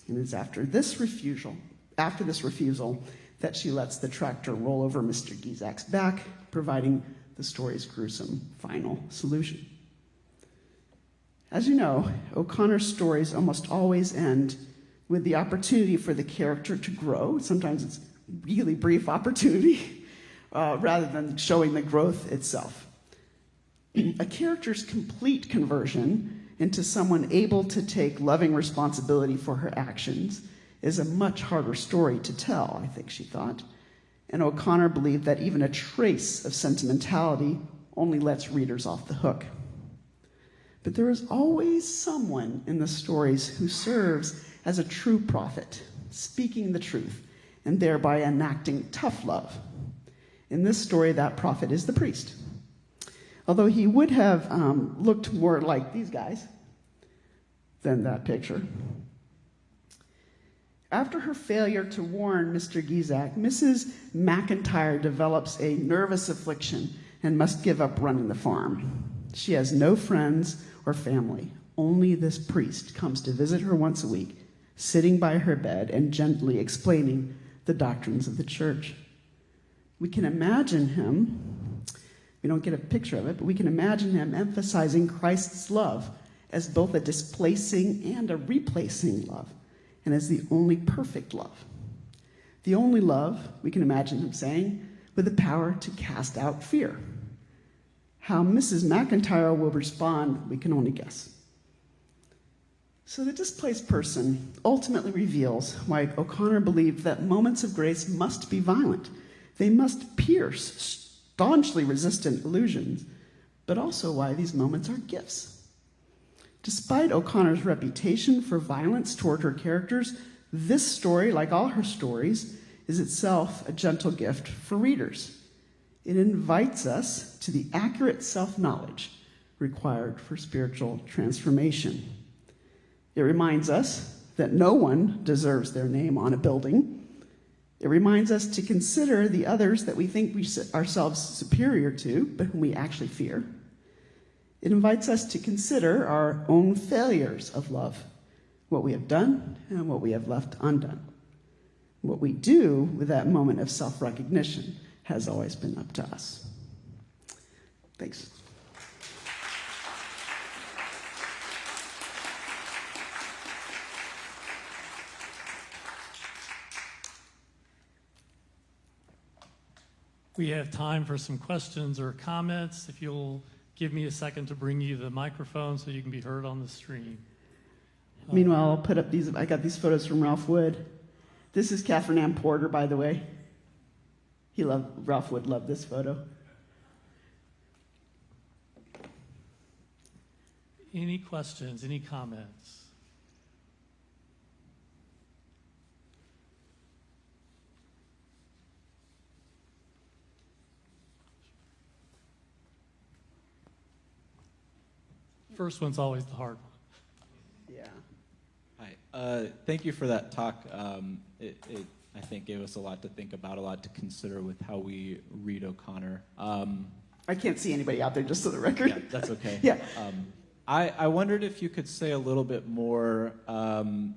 And it's after this refusal, that she lets the tractor roll over Mr. Gizak's back, providing the story's gruesome final solution. As you know, O'Connor's stories almost always end with the opportunity for the character to grow. Sometimes it's really brief opportunity, rather than showing the growth itself. A character's complete conversion into someone able to take loving responsibility for her actions is a much harder story to tell, I think she thought. And O'Connor believed that even a trace of sentimentality only lets readers off the hook. But there is always someone in the stories who serves as a true prophet, speaking the truth, and thereby enacting tough love. In this story, that prophet is the priest. Although he would have looked more like these guys than that picture. After her failure to warn Mr. Gizak, Mrs. McIntyre develops a nervous affliction and must give up running the farm. She has no friends or family. Only this priest comes to visit her once a week, sitting by her bed and gently explaining the doctrines of the church. We can imagine him, we don't get a picture of it, but we can imagine him emphasizing Christ's love as both a displacing and a replacing love, and as the only perfect love. The only love, we can imagine him saying, with the power to cast out fear. How Mrs. McIntyre will respond, we can only guess. So the displaced person ultimately reveals why O'Connor believed that moments of grace must be violent. They must pierce staunchly resistant illusions, but also why these moments are gifts. Despite O'Connor's reputation for violence toward her characters, this story, like all her stories, is itself a gentle gift for readers. It invites us to the accurate self-knowledge required for spiritual transformation. It reminds us that no one deserves their name on a building. It reminds us to consider the others that we think we ourselves superior to, but whom we actually fear. It invites us to consider our own failures of love, what we have done and what we have left undone. What we do with that moment of self-recognition has always been up to us. Thanks. We have time for some questions or comments. If you'll give me a second to bring you the microphone so you can be heard on the stream. Meanwhile, I'll put up these. I got these photos from Ralph Wood. This is Catherine Ann Porter, by the way. Ralph Wood loved this photo. Any questions, any comments? First one's always the hard one. Yeah. Hi. Thank you for that talk. It I think gave us a lot to think about, a lot to consider with how we read O'Connor. I can't see anybody out there, just for the record. Yeah, that's okay. Yeah. I wondered if you could say a little bit more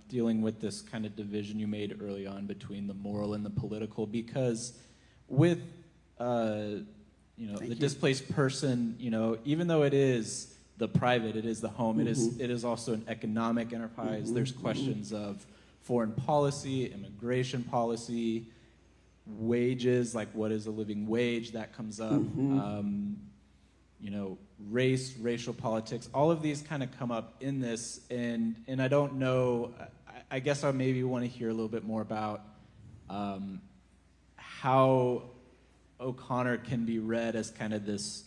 dealing with this kind of division you made early on between the moral and the political, because with the displaced person, even though it is the private, it is the home, it is also an economic enterprise. There's questions of foreign policy, immigration policy, wages, like what is a living wage, that comes up. Race, racial politics, all of these kind of come up in this, and I don't know, I guess I maybe want to hear a little bit more about how O'Connor can be read as kind of this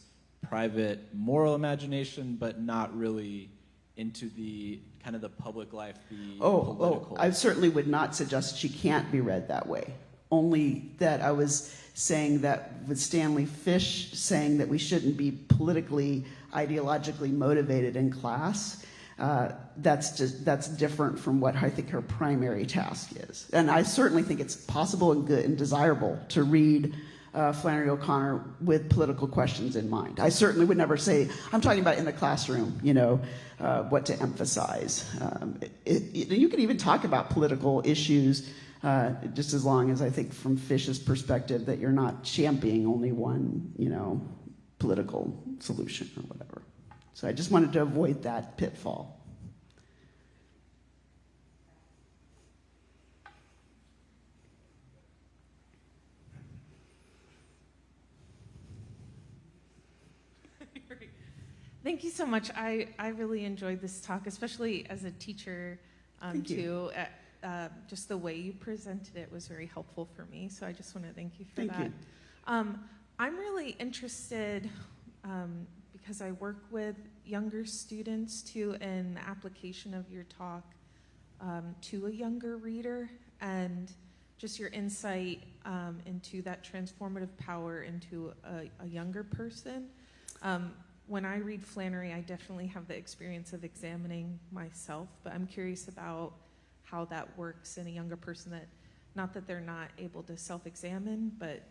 private moral imagination, but not really into the kind of the public life, the political. I certainly would not suggest she can't be read that way. Only that I was saying that with Stanley Fish saying that we shouldn't be politically, ideologically motivated in class, that's different from what I think her primary task is. And I certainly think it's possible and good and desirable to read Flannery O'Connor with political questions in mind. I certainly would never say, I'm talking about in the classroom, what to emphasize. You can even talk about political issues just as long as, I think, from Fish's perspective, that you're not championing only one, political solution or whatever. So I just wanted to avoid that pitfall. Thank you so much. I really enjoyed this talk, especially as a teacher, too. Just the way you presented it was very helpful for me, so I just want to thank you for that. Thank you. I'm really interested, because I work with younger students, too, in the application of your talk to a younger reader, and just your insight into that transformative power into a younger person. When I read Flannery, I definitely have the experience of examining myself, but I'm curious about how that works in a younger person, that not that they're not able to self-examine, but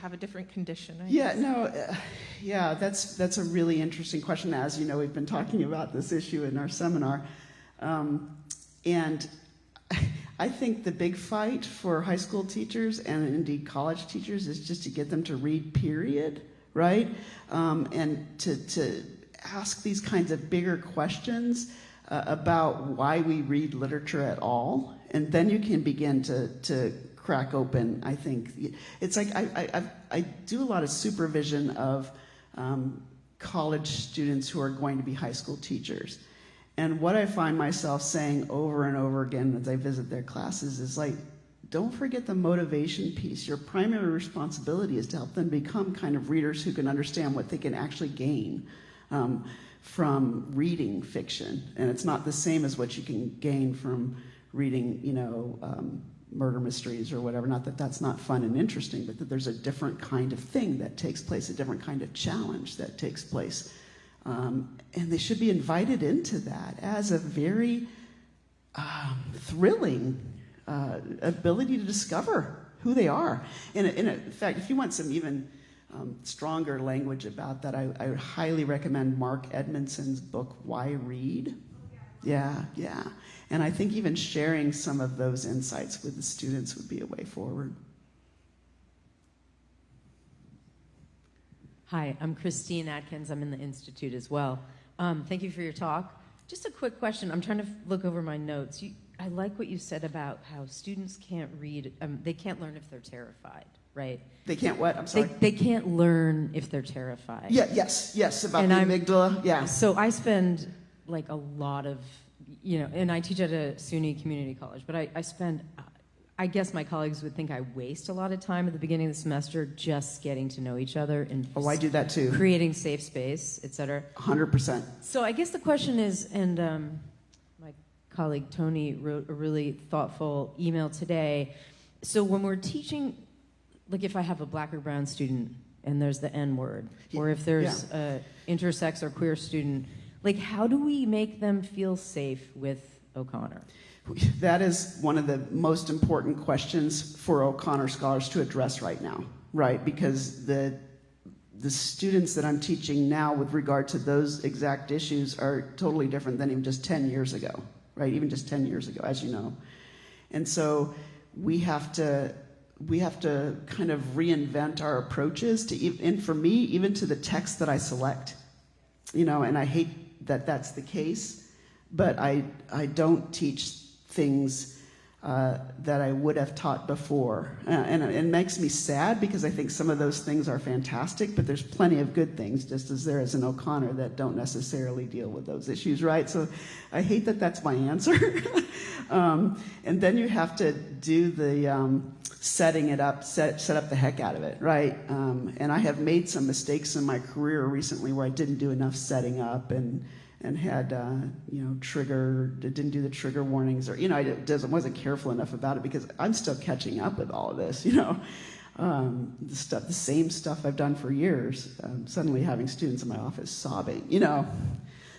have a different condition. I guess. That's a really interesting question. As you know, we've been talking about this issue in our seminar, and I think the big fight for high school teachers and indeed college teachers is just to get them to read, period. Right? And to ask these kinds of bigger questions about why we read literature at all. And then you can begin to crack open, I think. It's like I do a lot of supervision of college students who are going to be high school teachers. And what I find myself saying over and over again as I visit their classes is like, don't forget the motivation piece. Your primary responsibility is to help them become kind of readers who can understand what they can actually gain from reading fiction. And it's not the same as what you can gain from reading, murder mysteries or whatever. Not that that's not fun and interesting, but that there's a different kind of thing that takes place, a different kind of challenge that takes place. And they should be invited into that as a very thrilling ability to discover who they are. In fact, if you want some even stronger language about that, I would highly recommend Mark Edmondson's book, Why Read? Yeah. And I think even sharing some of those insights with the students would be a way forward. Hi, I'm Christine Atkins. I'm in the Institute as well. Thank you for your talk. Just a quick question. I'm trying to look over my notes. I like what you said about how students can't read, they can't learn if they're terrified. right? They can't what? I'm sorry. They can't learn if they're terrified. Yeah, yes, about And the I'm- amygdala. Yeah. So I spend like a lot of, and I teach at a SUNY community college, but I spend, I guess my colleagues would think I waste a lot of time at the beginning of the semester just getting to know each other and Oh, I do that too. creating safe space, et cetera. 100%. So I guess the question is, and my colleague Tony wrote a really thoughtful email today. So when we're teaching, like if I have a black or brown student and there's the N word, or if there's a intersex or queer student, like how do we make them feel safe with O'Connor? That is one of the most important questions for O'Connor scholars to address right now, right? Because the students that I'm teaching now with regard to those exact issues are totally different than even just 10 years ago, right? Even just 10 years ago, as you know. And so we have to kind of reinvent our approaches and for me, even to the text that I select, and I hate that that's the case, but I don't teach things that I would have taught before. And it makes me sad because I think some of those things are fantastic, but there's plenty of good things, just as there is in O'Connor, that don't necessarily deal with those issues, right? So I hate that that's my answer. And then you have to do the setting it up, set up the heck out of it, right? And I have made some mistakes in my career recently where I didn't do enough setting up and had didn't do the trigger warnings, or I wasn't careful enough about it because I'm still catching up with all of this, the same stuff I've done for years. Suddenly having students in my office sobbing,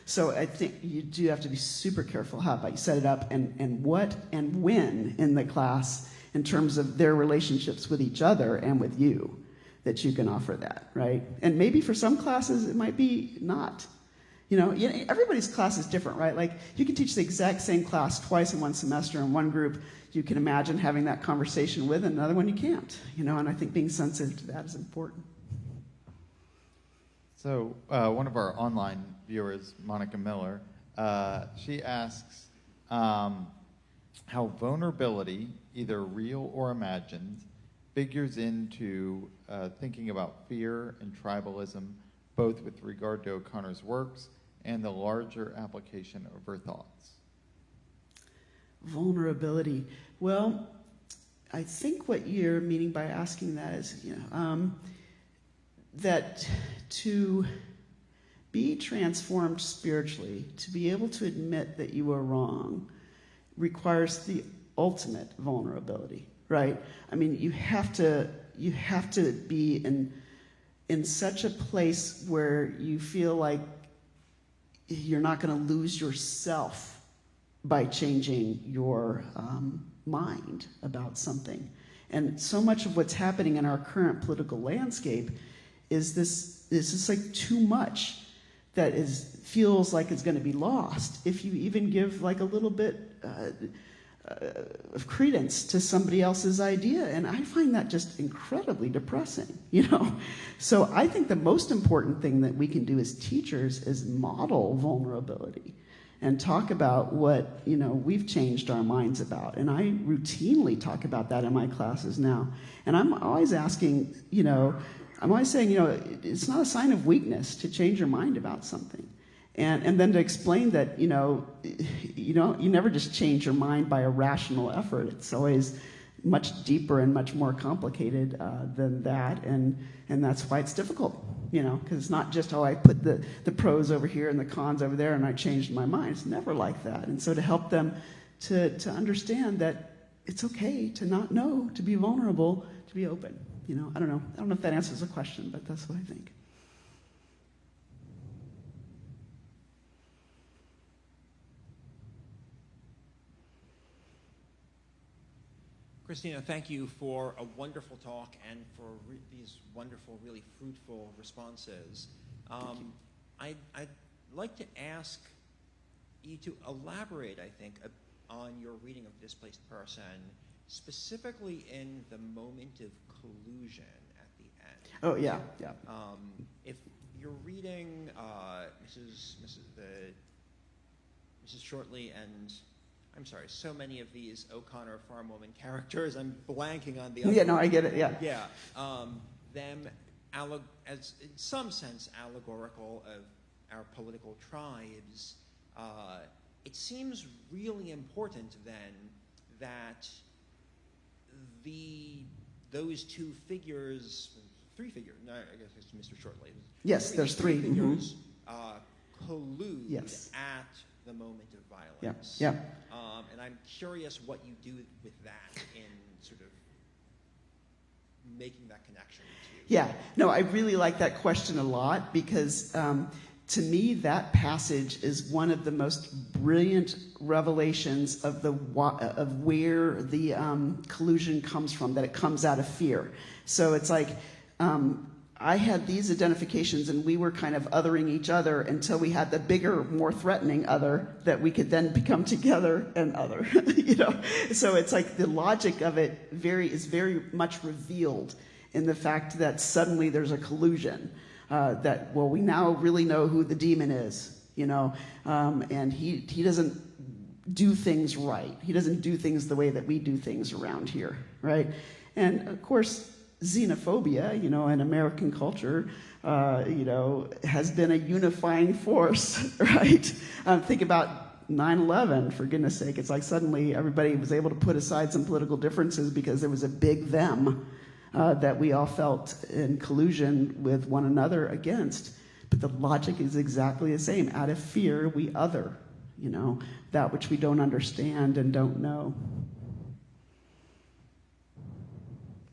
So I think you do have to be super careful how you set it up and what and when in the class in terms of their relationships with each other and with you, that you can offer that, right? And maybe for some classes it might be not. Everybody's class is different, right? Like you can teach the exact same class twice in one semester in one group. You can imagine having that conversation with, and another one you can't, and I think being sensitive to that is important. So one of our online viewers, Monica Miller, she asks how vulnerability, either real or imagined, figures into thinking about fear and tribalism, both with regard to O'Connor's works and the larger application of her thoughts. Vulnerability. Well, I think what you're meaning by asking that is, that to be transformed spiritually, to be able to admit that you are wrong, requires the ultimate vulnerability, right? I mean, you have to be in such a place where you feel like you're not going to lose yourself by changing your mind about something. And so much of what's happening in our current political landscape is this like too much that feels like it's going to be lost if you even give like a little bit of credence to somebody else's idea. And I find that just incredibly depressing, So I think the most important thing that we can do as teachers is model vulnerability and talk about what, we've changed our minds about. And I routinely talk about that in my classes now. And I'm always asking, I'm always saying, it's not a sign of weakness to change your mind about something. And then to explain that, you never just change your mind by a rational effort. It's always much deeper and much more complicated than that. And that's why it's difficult, because it's not just, I put the pros over here and the cons over there and I changed my mind. It's never like that. And so to help them to understand that it's okay to not know, to be vulnerable, to be open. I don't know if that answers the question, but that's what I think. Christina, thank you for a wonderful talk and for these wonderful, really fruitful responses. I'd like to ask you to elaborate, I think, on your reading of Displaced Person, specifically in the moment of collusion at the end. Oh, yeah. If you're reading Mrs. Shortley and I'm sorry, so many of these O'Connor farm woman characters, I'm blanking on the other Yeah, no, I get it, yeah. Yeah, them as in some sense allegorical of our political tribes. It seems really important then that those two figures, three figures, no, I guess it's Mr. Shortley. Yes, there's three. Figures collude Yes. at the moment of Yeah, violence. yeah. And I'm curious what you do with that in sort of making that connection to. Yeah, no, I really like that question a lot because to me that passage is one of the most brilliant revelations of where the collusion comes from. That it comes out of fear. So it's like I had these identifications, and we were kind of othering each other until we had the bigger, more threatening other that we could then become together and other. So it's like the logic of it is very much revealed in the fact that suddenly there's a collusion, we now really know who the demon is, and he doesn't do things right. He doesn't do things the way that we do things around here, right? And of course, xenophobia, in American culture, has been a unifying force, right? Think about 9/11, for goodness sake. It's like suddenly everybody was able to put aside some political differences because there was a big them that we all felt in collusion with one another against. But the logic is exactly the same. Out of fear, we other, that which we don't understand and don't know.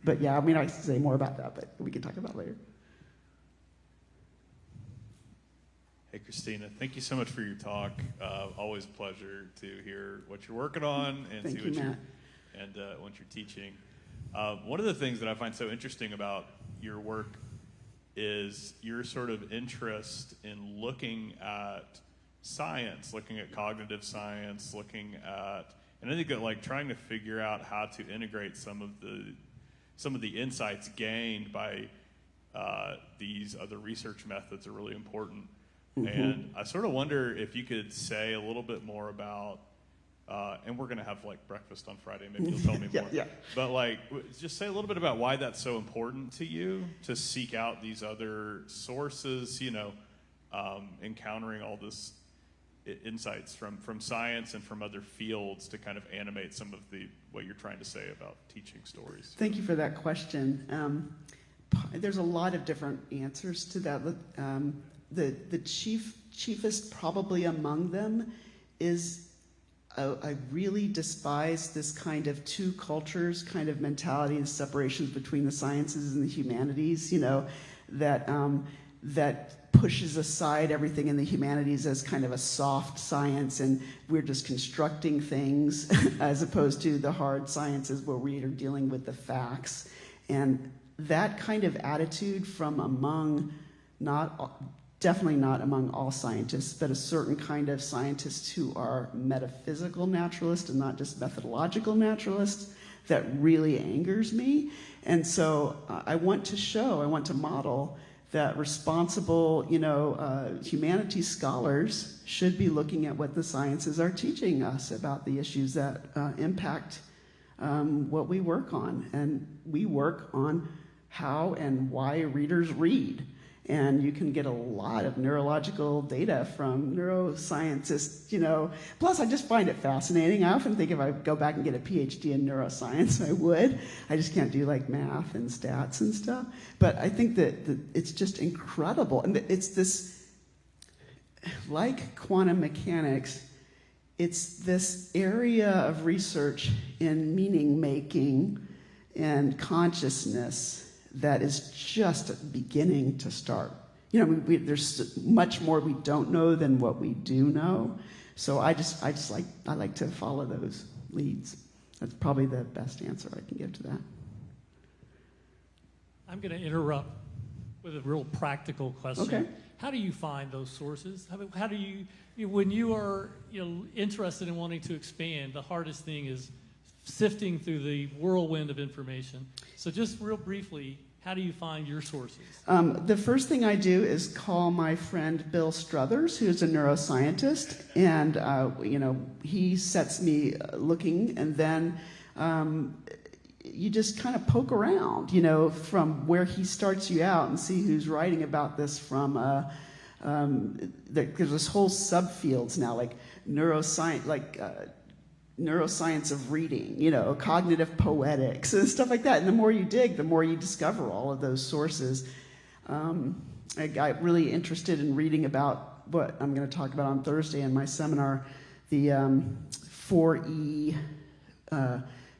But yeah, I mean, I could say more about that, but we can talk about it later. Hey, Christina, thank you so much for your talk. Always a pleasure to hear what you're working on and Thank see you, what Matt. what you're teaching. One of the things that I find so interesting about your work is your sort of interest in looking at science, looking at cognitive science, and I think that like trying to figure out how to integrate some of the insights gained by these other research methods are really important. Mm-hmm. And I sort of wonder if you could say a little bit more about, and we're going to have like breakfast on Friday, maybe you'll tell me more. Yeah. But like, just say a little bit about why that's so important to you to seek out these other sources, encountering all this insights from science and from other fields to kind of animate some of what you're trying to say about teaching stories. Thank you for that question. There's a lot of different answers to that. The chiefest probably among them is I really despise this kind of two cultures kind of mentality and separations between the sciences and the humanities, that pushes aside everything in the humanities as kind of a soft science, and we're just constructing things as opposed to the hard sciences where we are dealing with the facts. And that kind of attitude from definitely not among all scientists, but a certain kind of scientists who are metaphysical naturalists and not just methodological naturalists, that really angers me. And so I want to model that responsible, humanities scholars should be looking at what the sciences are teaching us about the issues that impact what we work on. And we work on how and why readers read. And you can get a lot of neurological data from neuroscientists, Plus, I just find it fascinating. I often think if I go back and get a PhD in neuroscience, I would. I just can't do like math and stats and stuff. But I think that it's just incredible. And it's this, like quantum mechanics, it's this area of research in meaning making and consciousness that is just beginning to start. There's much more we don't know than what we do know. So I like to follow those leads. That's probably the best answer I can give to that. I'm going to interrupt with a real practical question. Okay. How do you find those sources? How do you when you are interested in wanting to expand, the hardest thing is sifting through the whirlwind of information. So just real briefly, How do you find your sources? The first thing I do is call my friend Bill Struthers, who's a neuroscientist, and he sets me looking, and then you just kind of poke around, from where he starts you out and see who's writing about this from. There's this whole subfields now, like neuroscience, neuroscience of reading, cognitive poetics and stuff like that. And the more you dig, the more you discover all of those sources. I got really interested in reading about what I'm going to talk about on Thursday in my seminar, the 4E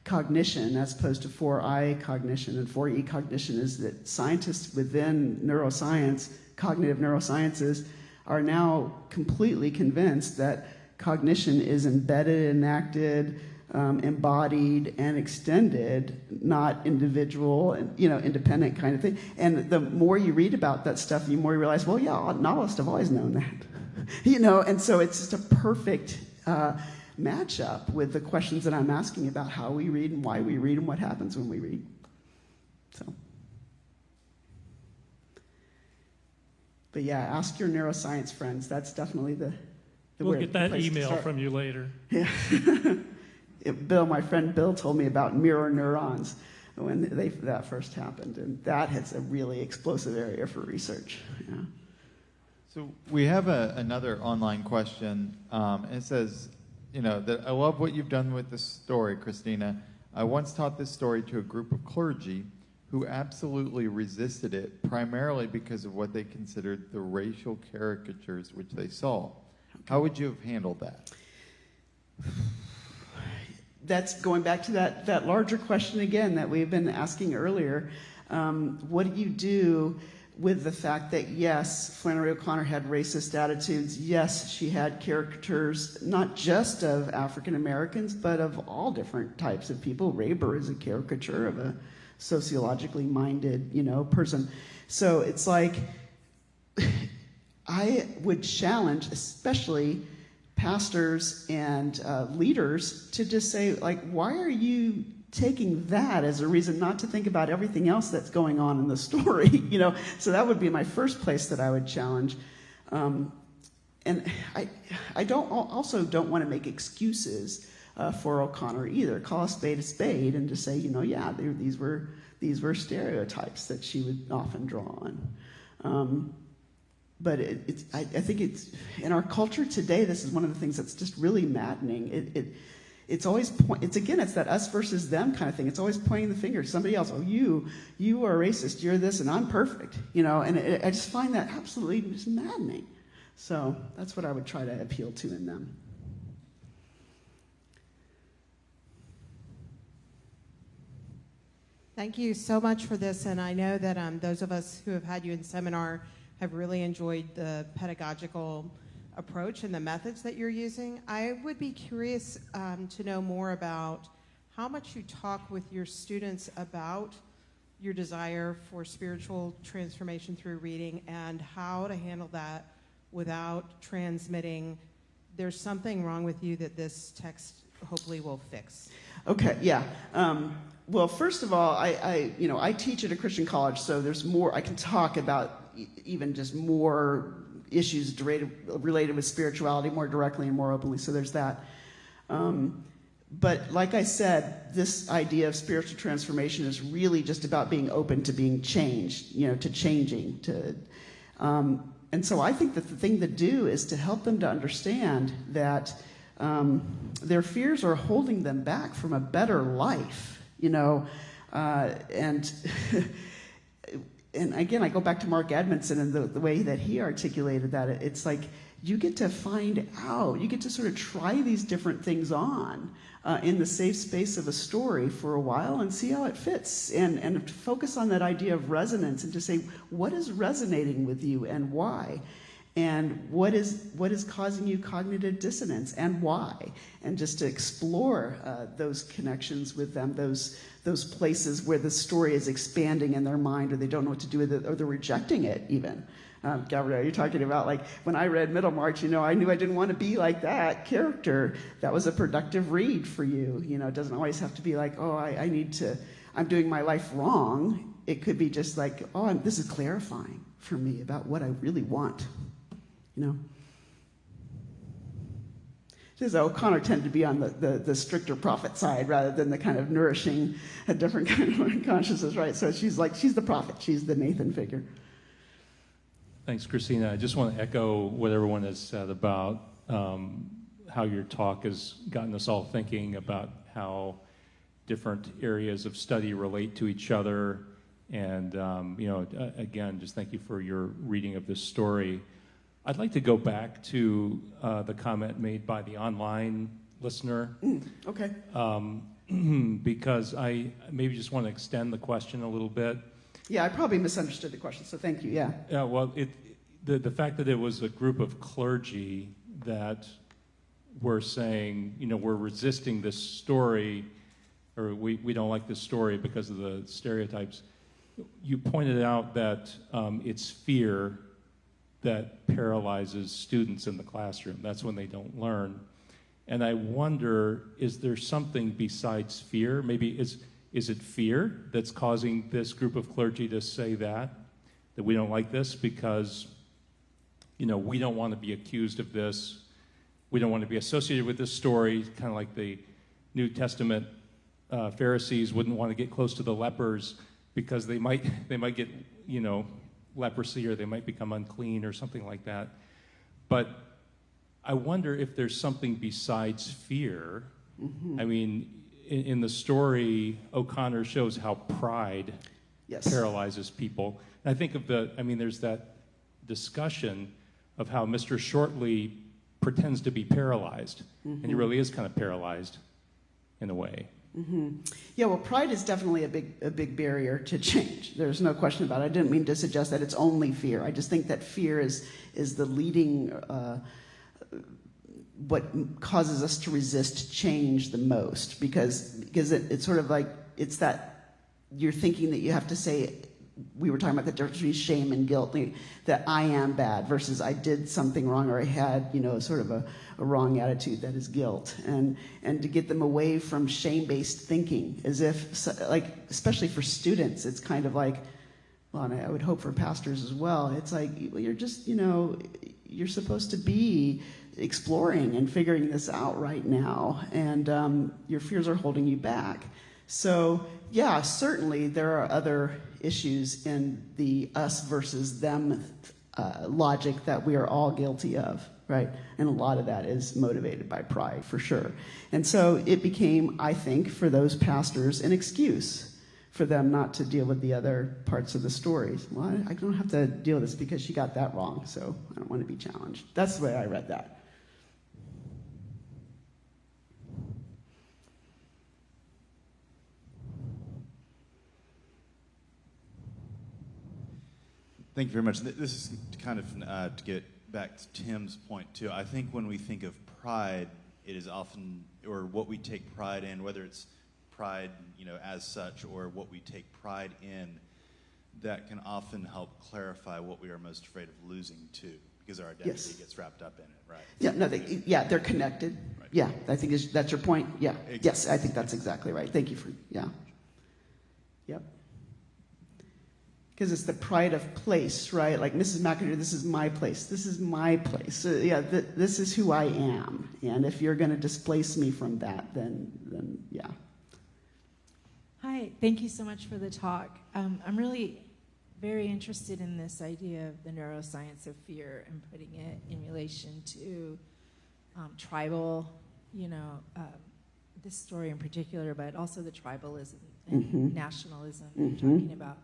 cognition as opposed to 4I cognition. And 4E cognition is that scientists within neuroscience, cognitive neurosciences, are now completely convinced that cognition is embedded, enacted, embodied, and extended, not individual and independent kind of thing. And the more you read about that stuff, the more you realize, well, yeah, novelists have always known that, And so it's just a perfect matchup with the questions that I'm asking about how we read and why we read and what happens when we read. So. But yeah, ask your neuroscience friends. That's definitely the We'll get that place to email start. from you later. Yeah. My friend Bill told me about mirror neurons when that first happened, and that is a really explosive area for research. Yeah. So we have another online question, and it says, that I love what you've done with this story, Christina. I once taught this story to a group of clergy who absolutely resisted it, primarily because of what they considered the racial caricatures which they saw. How would you have handled that? That's going back to that larger question again that we've been asking earlier. What do you do with the fact that, yes, Flannery O'Connor had racist attitudes. Yes, she had caricatures, not just of African Americans, but of all different types of people. Raber is a caricature of a sociologically minded, person. So it's like, I would challenge, especially pastors and leaders, to just say, why are you taking that as a reason not to think about everything else that's going on in the story? So that would be my first place that I would challenge. And I don't want to make excuses for O'Connor either. Call a spade and just say, these were stereotypes that she would often draw on. But I think it's in our culture today. This is one of the things that's just really maddening. It's always it's that us versus them kind of thing. It's always pointing the finger at somebody else. Oh, you are racist. You're this, and I'm perfect. And I just find that absolutely just maddening. So that's what I would try to appeal to in them. Thank you so much for this, and I know that those of us who have had you in seminar have really enjoyed the pedagogical approach and the methods that you're using. I would be curious to know more about how much you talk with your students about your desire for spiritual transformation through reading and how to handle that without transmitting, there's something wrong with you that this text hopefully will fix. Okay, yeah. Well, first of all, I teach at a Christian college, so there's more I can talk about, even just more issues related with spirituality more directly and more openly. So there's that. But like I said, this idea of spiritual transformation is really just about being open to being changed, to changing. And so I think that the thing to do is to help them to understand that their fears are holding them back from a better life, and and again, I go back to Mark Edmondson and the way that he articulated that. It's like you get to find out, you get to sort of try these different things on in the safe space of a story for a while and see how it fits, and focus on that idea of resonance and to say, what is resonating with you and why? And what is causing you cognitive dissonance and why? And just to explore those connections with them, those places where the story is expanding in their mind, or they don't know what to do with it, or they're rejecting it even. Gabrielle, you're talking about, like, when I read Middlemarch, I knew I didn't want to be like that character. That was a productive read for you. It doesn't always have to be like, oh, I'm doing my life wrong. it could be just like, oh, this is clarifying for me about what I really want, you know. Because O'Connor tended to be on the stricter prophet side rather than the kind of nourishing a different kind of consciousness, right? So she's the prophet. She's the Nathan figure. Thanks, Christina. I just want to echo what everyone has said about how your talk has gotten us all thinking about how different areas of study relate to each other. And, again, just thank you for your reading of this story. I'd like to go back to the comment made by the online listener. Okay. Because I maybe just want to extend the question a little bit. Yeah, I probably misunderstood the question, so thank you, yeah. Yeah, well, the fact that it was a group of clergy that were saying, we're resisting this story, or we don't like this story because of the stereotypes. You pointed out that it's fear that paralyzes students in the classroom. That's when they don't learn. And I wonder, is there something besides fear? Maybe is it fear that's causing this group of clergy to say that we don't like this because, we don't want to be accused of this. We don't want to be associated with this story, kind of like the New Testament Pharisees wouldn't want to get close to the lepers because they might get, leprosy, or they might become unclean or something like that. But I wonder if there's something besides fear. Mm-hmm. I mean, in the story, O'Connor shows how pride paralyzes people. And I think of there's that discussion of how Mr. Shortley pretends to be paralyzed, and he really is kind of paralyzed in a way. Mm-hmm. Yeah, well, pride is definitely a big barrier to change. There's no question about it. I didn't mean to suggest that it's only fear. I just think that fear is the leading, what causes us to resist change the most, because it's sort of like, it's that you're thinking that you have to say, we were talking about the difference between shame and guilt, that I am bad versus I did something wrong, or I had, sort of a wrong attitude that is guilt. And to get them away from shame-based thinking, as if, like, especially for students, it's kind of like, well, and I would hope for pastors as well, it's like, you're just, you're supposed to be exploring and figuring this out right now, and your fears are holding you back. So, yeah, certainly there are other issues in the us versus them logic that we are all guilty of, right? And a lot of that is motivated by pride, for sure. And so it became, I think, for those pastors, an excuse for them not to deal with the other parts of the story. Well, I don't have to deal with this because she got that wrong, so I don't want to be challenged. That's the way I read that. Thank you very much. This is kind of to get back to Tim's point, too. I think when we think of pride, it is often, or what we take pride in, whether it's pride, as such, or what we take pride in, that can often help clarify what we are most afraid of losing, too, because our identity gets wrapped up in it, right? Yeah, no, they're connected. Right. Yeah, I think that's your point. Yeah, exactly. Yes, I think that's exactly right. Thank you for, yeah. Yep. Because it's the pride of place, right? Like Mrs. McIntyre, this is my place. This is my place. This is who I am. And if you're going to displace me from that, then yeah. Hi, thank you so much for the talk. I'm really very interested in this idea of the neuroscience of fear and putting it in relation to tribal, this story in particular, but also the tribalism and nationalism that you're talking about.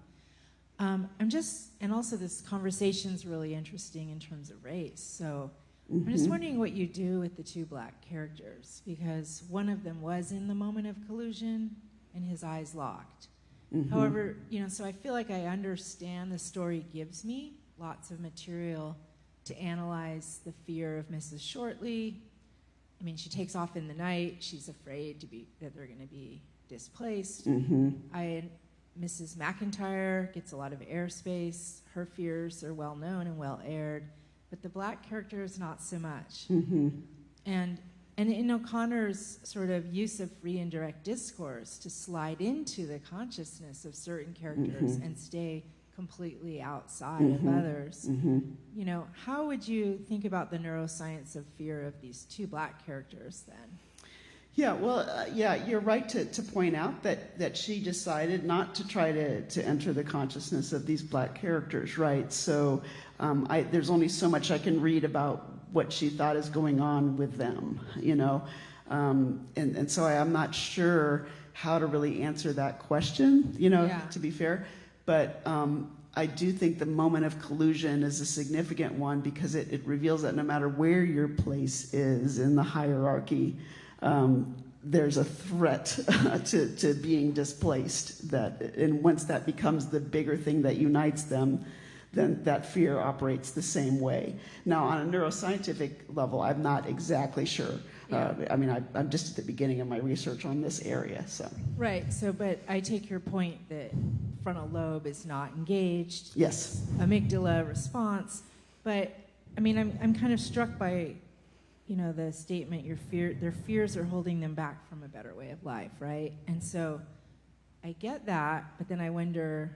And also this conversation's really interesting in terms of race. So I'm just wondering what you do with the two black characters, because one of them was in the moment of collusion and his eyes locked. However, so I feel like I understand the story gives me lots of material to analyze the fear of Mrs. Shortley. I mean, she takes off in the night. She's afraid that they're going to be displaced. Mrs. McIntyre gets a lot of airspace. Her fears are well known and well aired, but the black character is not so much. And and in O'Connor's sort of use of free and direct discourse to slide into the consciousness of certain characters and stay completely outside of others, you know, how would you think about the neuroscience of fear of these two Black characters then? Yeah, well, you're right to point out that she decided not to try to enter the consciousness of these Black characters, right? So there's only so much I can read about what she thought is going on with them, you know? And so I'm not sure how to really answer that question, you know, to be fair. But I do think the moment of collusion is a significant one because it reveals that no matter where your place is in the hierarchy, there's a threat to being displaced. And once that becomes the bigger thing that unites them, then that fear operates the same way. Now, on a neuroscientific level, I'm not exactly sure. I mean, I'm just at the beginning of my research on this area, so. Right, so, but I take your point that frontal lobe is not engaged. Yes. Amygdala response, but, I mean, I'm kind of struck by, you know, the statement, their fears are holding them back from a better way of life, right? And so I get that, but then I wonder,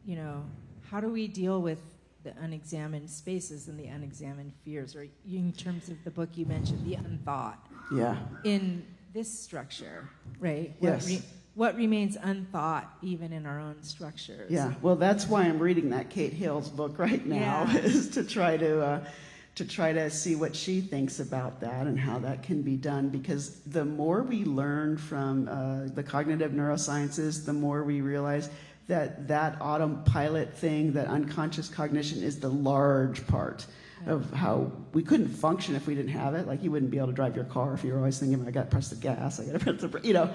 you know, how do we deal with the unexamined spaces and the unexamined fears? Or in terms of the book you mentioned, the unthought. Yeah. In this structure, right? Yes. What remains unthought even in our own structures? Yeah, well, that's why I'm reading that Kate Hale's book right now, is to try to see what she thinks about that and how that can be done. Because the more we learn from the cognitive neurosciences, the more we realize that autopilot thing, that unconscious cognition, is the large part of how we couldn't function if we didn't have it. Like, you wouldn't be able to drive your car if you were always thinking, I got to press the gas, I got to press the, you know,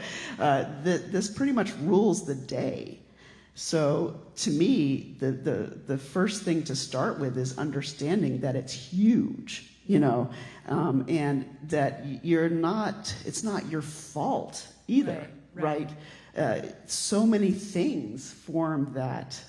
this pretty much rules the day. So to me, the first thing to start with is understanding that it's huge, you know, and that it's not your fault either, right? So many things form that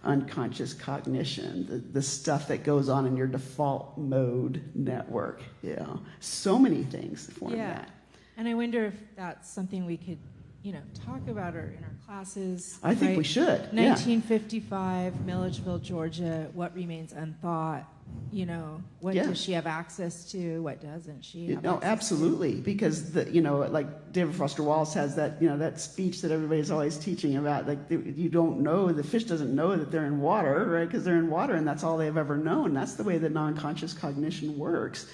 unconscious cognition, the stuff that goes on in your default mode network, you know, so many things form that. And I wonder if that's something we could, you know, talk about in our classes. I think we should. 1955, Milledgeville, Georgia. What remains unthought? You know, what does she have access to? What doesn't she have access absolutely. To? Because you know, like David Foster Wallace has that, you know, that speech that everybody's always teaching about. Like, you don't know, the fish doesn't know that they're in water, right? Because they're in water, and that's all they've ever known. That's the way that non-conscious cognition works.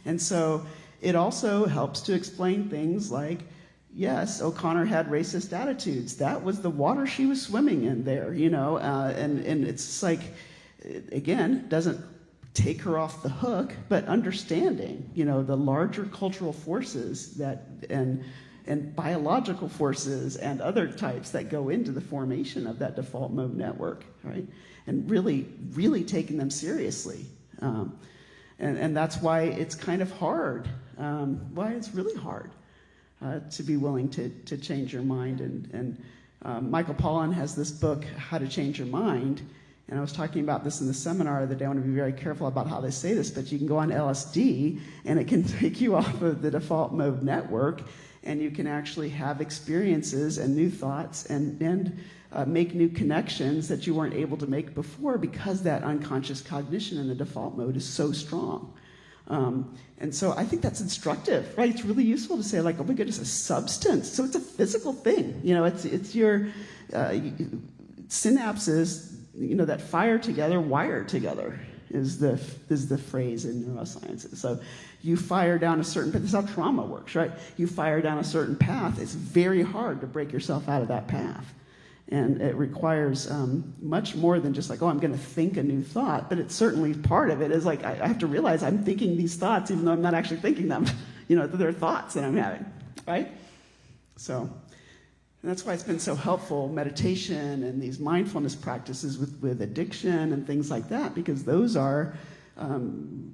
And so it also helps to explain things like, yes, O'Connor had racist attitudes. That was the water she was swimming in there, you know, and it's like, again, doesn't take her off the hook, but understanding, you know, the larger cultural forces that and biological forces and other types that go into the formation of that default mode network, right? And really, really taking them seriously. And that's why it's kind of hard, why it's really hard. To be willing to change your mind. And Michael Pollan has this book, How to Change Your Mind. And I was talking about this in the seminar the other day. I want to be very careful about how they say this, but you can go on LSD and it can take you off of the default mode network, and you can actually have experiences and new thoughts and make new connections that you weren't able to make before, because that unconscious cognition in the default mode is so strong. And so I think that's instructive, right? It's really useful to say, like, oh my goodness, a substance. So it's a physical thing. You know, it's your synapses, you know, that fire together, wire together is the phrase in neurosciences. So you fire down a certain path. This is how trauma works, right? You fire down a certain path. It's very hard to break yourself out of that path. And it requires much more than just like, oh, I'm going to think a new thought. But it's certainly part of it is like, I have to realize I'm thinking these thoughts even though I'm not actually thinking them. You know, they're thoughts that I'm having, right? So, and that's why it's been so helpful, meditation and these mindfulness practices with addiction and things like that, because those are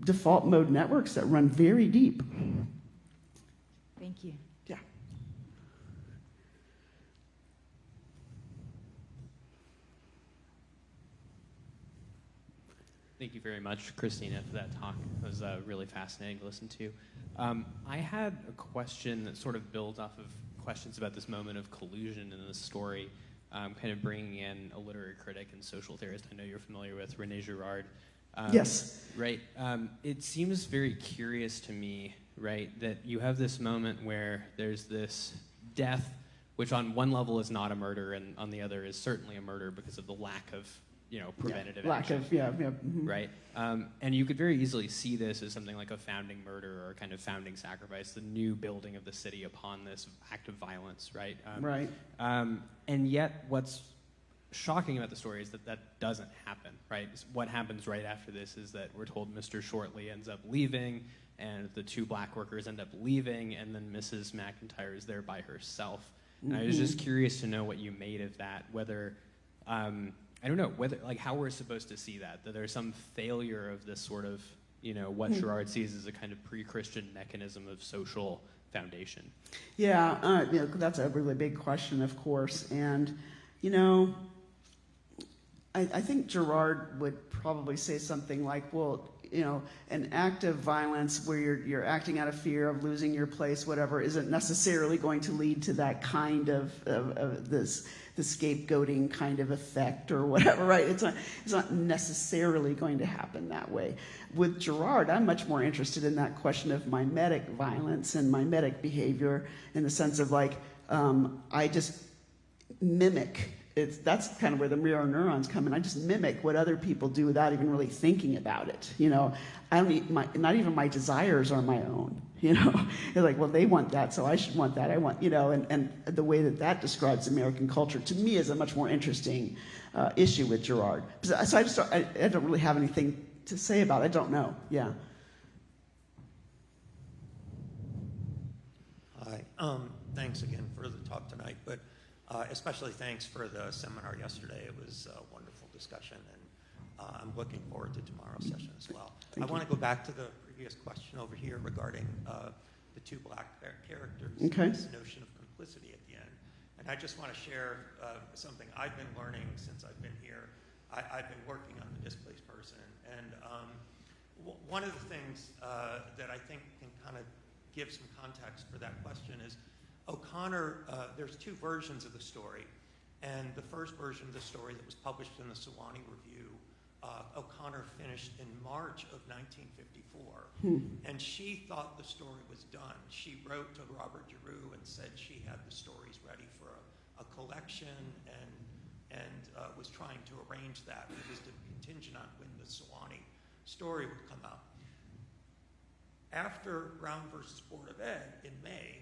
default mode networks that run very deep. Thank you. Yeah. Thank you very much, Christina, for that talk. It was really fascinating to listen to. I had a question that sort of builds off of questions about this moment of collusion in the story, kind of bringing in a literary critic and social theorist I know you're familiar with, René Girard. Yes. Right. It seems very curious to me, right, that you have this moment where there's this death, which on one level is not a murder, and on the other is certainly a murder because of the lack of, preventative action. Right. And you could very easily see this as something like a founding murder or kind of founding sacrifice, the new building of the city upon this act of violence, right? Right. And yet what's shocking about the story is that that doesn't happen, right? What happens right after this is that we're told Mr. Shortley ends up leaving, and the two black workers end up leaving, and then Mrs. McIntyre is there by herself. And I was just curious to know what you made of that, whether, I don't know, whether, like, how we're supposed to see that there's some failure of this sort of, what Girard sees as a kind of pre-Christian mechanism of social foundation. Yeah, that's a really big question, of course. And, I think Girard would probably say something like, well, an act of violence where you're acting out of fear of losing your place, whatever, isn't necessarily going to lead to that kind of the scapegoating kind of effect or whatever, right? It's not necessarily going to happen that way. With Girard, I'm much more interested in that question of mimetic violence and mimetic behavior in the sense of like, I just mimic. That's kind of where the mirror neurons come in. I just mimic what other people do without even really thinking about it. I don't need not even my desires are my own. They're like, well, they want that, so I should want that. I want, and the way that describes American culture to me is a much more interesting issue with Girard. So I don't really have anything to say about it. I don't know. Yeah. Hi. Thanks again for the talk tonight, but. Especially thanks for the seminar yesterday. It was a wonderful discussion, and I'm looking forward to tomorrow's session as well. I want to go back to the previous question over here regarding the two black characters, this notion of complicity at the end. And I just want to share something I've been learning since I've been here. I've been working on the displaced person, and one of the things that I think can kind of give some context for that question is O'Connor, there's two versions of the story, and the first version of the story that was published in the Sewanee Review, O'Connor finished in March of 1954, and she thought the story was done. She wrote to Robert Giroux and said she had the stories ready for a collection, and was trying to arrange that. It was contingent on when the Sewanee story would come out. After Brown versus Board of Ed in May,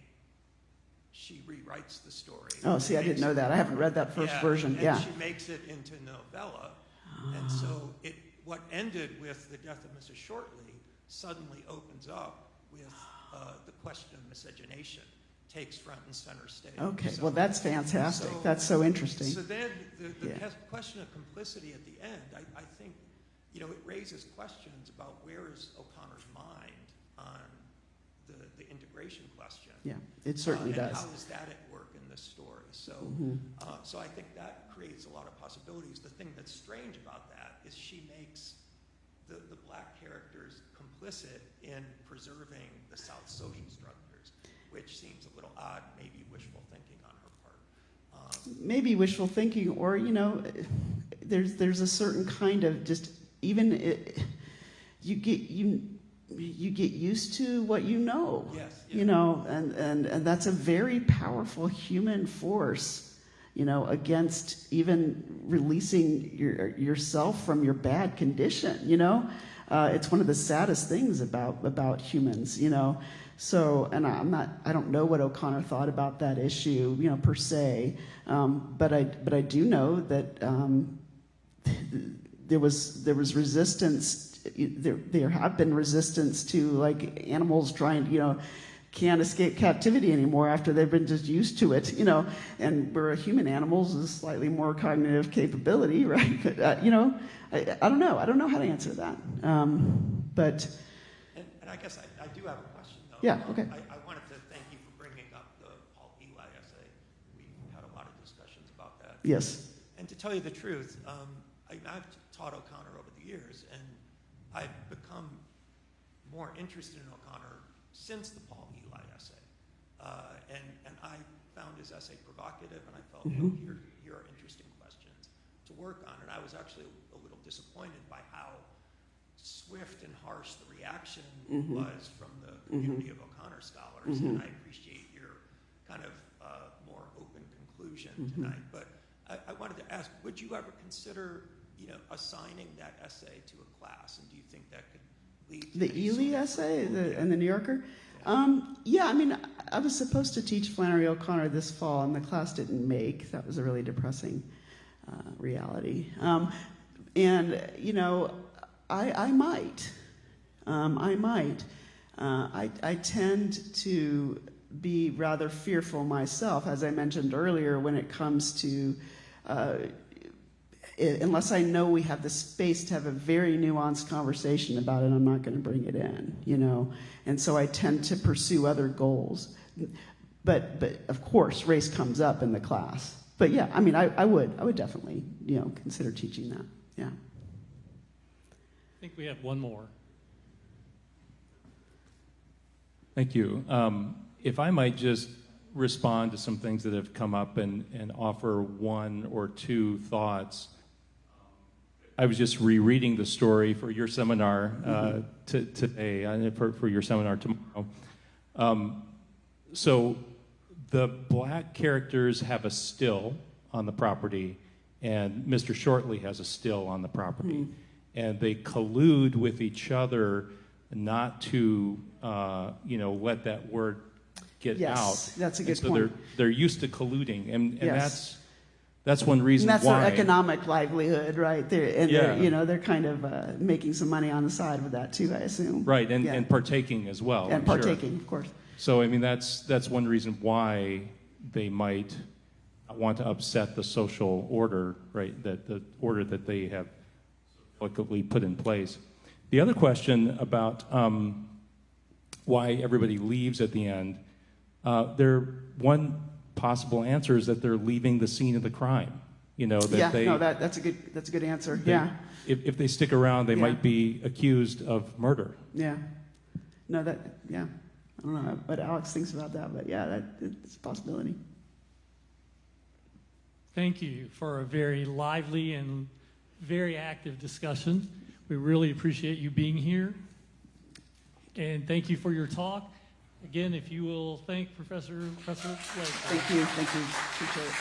she rewrites the story. Oh, see, I didn't know that. I haven't read that first version. And she makes it into novella. And so what ended with the death of Mrs. Shortley suddenly opens up with the question of miscegenation, takes front and center stage. Okay, well, that's fantastic. That's so interesting. So then the question of complicity at the end, I think, it raises questions about where is O'Connor's mind on the integration question. Yeah, it certainly does. And how is that at work in this story? So, so I think that creates a lot of possibilities. The thing that's strange about that is she makes the black characters complicit in preserving the South social structures, which seems a little odd, maybe wishful thinking on her part. Maybe wishful thinking, or there's a certain kind of just you get used to what you know. Yes. And that's a very powerful human force, against even releasing yourself from your bad condition. It's one of the saddest things about humans. So, and I don't know what O'Connor thought about that issue, per se, but I do know that there was resistance. There have been resistance to like animals trying, can't escape captivity anymore after they've been just used to it, and we're human animals with slightly more cognitive capability, right? But, I don't know. I don't know how to answer that. But. And I guess I do have a question, though. Yeah, okay. I wanted to thank you for bringing up the Paul Eli essay. We had a lot of discussions about that. Yes. And to tell you the truth, I've taught O'Connor over the years, and I've become more interested in O'Connor since the Paul Eli essay. And I found his essay provocative, and I felt, here are interesting questions to work on. And I was actually a little disappointed by how swift and harsh the reaction was from the community of O'Connor scholars. And I appreciate your kind of more open conclusion tonight. But I wanted to ask, would you ever consider, assigning that essay to a class? And do you think that could lead to the Ely essay and the New Yorker? Yeah, I mean, I was supposed to teach Flannery O'Connor this fall, and the class didn't make. That was a really depressing reality. And, I might. I tend to be rather fearful myself, as I mentioned earlier, when it comes to, unless I know we have the space to have a very nuanced conversation about it, I'm not going to bring it in, And so I tend to pursue other goals. But of course, race comes up in the class. But yeah, I mean, I would definitely, consider teaching that. Yeah. I think we have one more. Thank you. If I might just respond to some things that have come up and offer one or two thoughts. I was just rereading the story for your seminar today, and for your seminar tomorrow. So the black characters have a still on the property, and Mr. Shortley has a still on the property. And they collude with each other not to, let that word get out. Yes, that's a good so point. They're used to colluding, and Yes. that's one reason And that's why. their economic livelihood, right? They're kind of making some money on the side with that too, I assume. Right, and partaking as well. And I'm sure. partaking, of course. So, I mean, that's one reason why they might want to upset the social order, right? That the order that they have collectively put in place. The other question about why everybody leaves at the end, one possible answer is that they're leaving the scene of the crime. That's a good answer. If they stick around, they might be accused of murder. Yeah. No, I don't know what Alex thinks about that, but it's a possibility. Thank you for a very lively and very active discussion. We really appreciate you being here. And thank you for your talk. Again, if you will thank Professor Blake. Thank you. Appreciate it.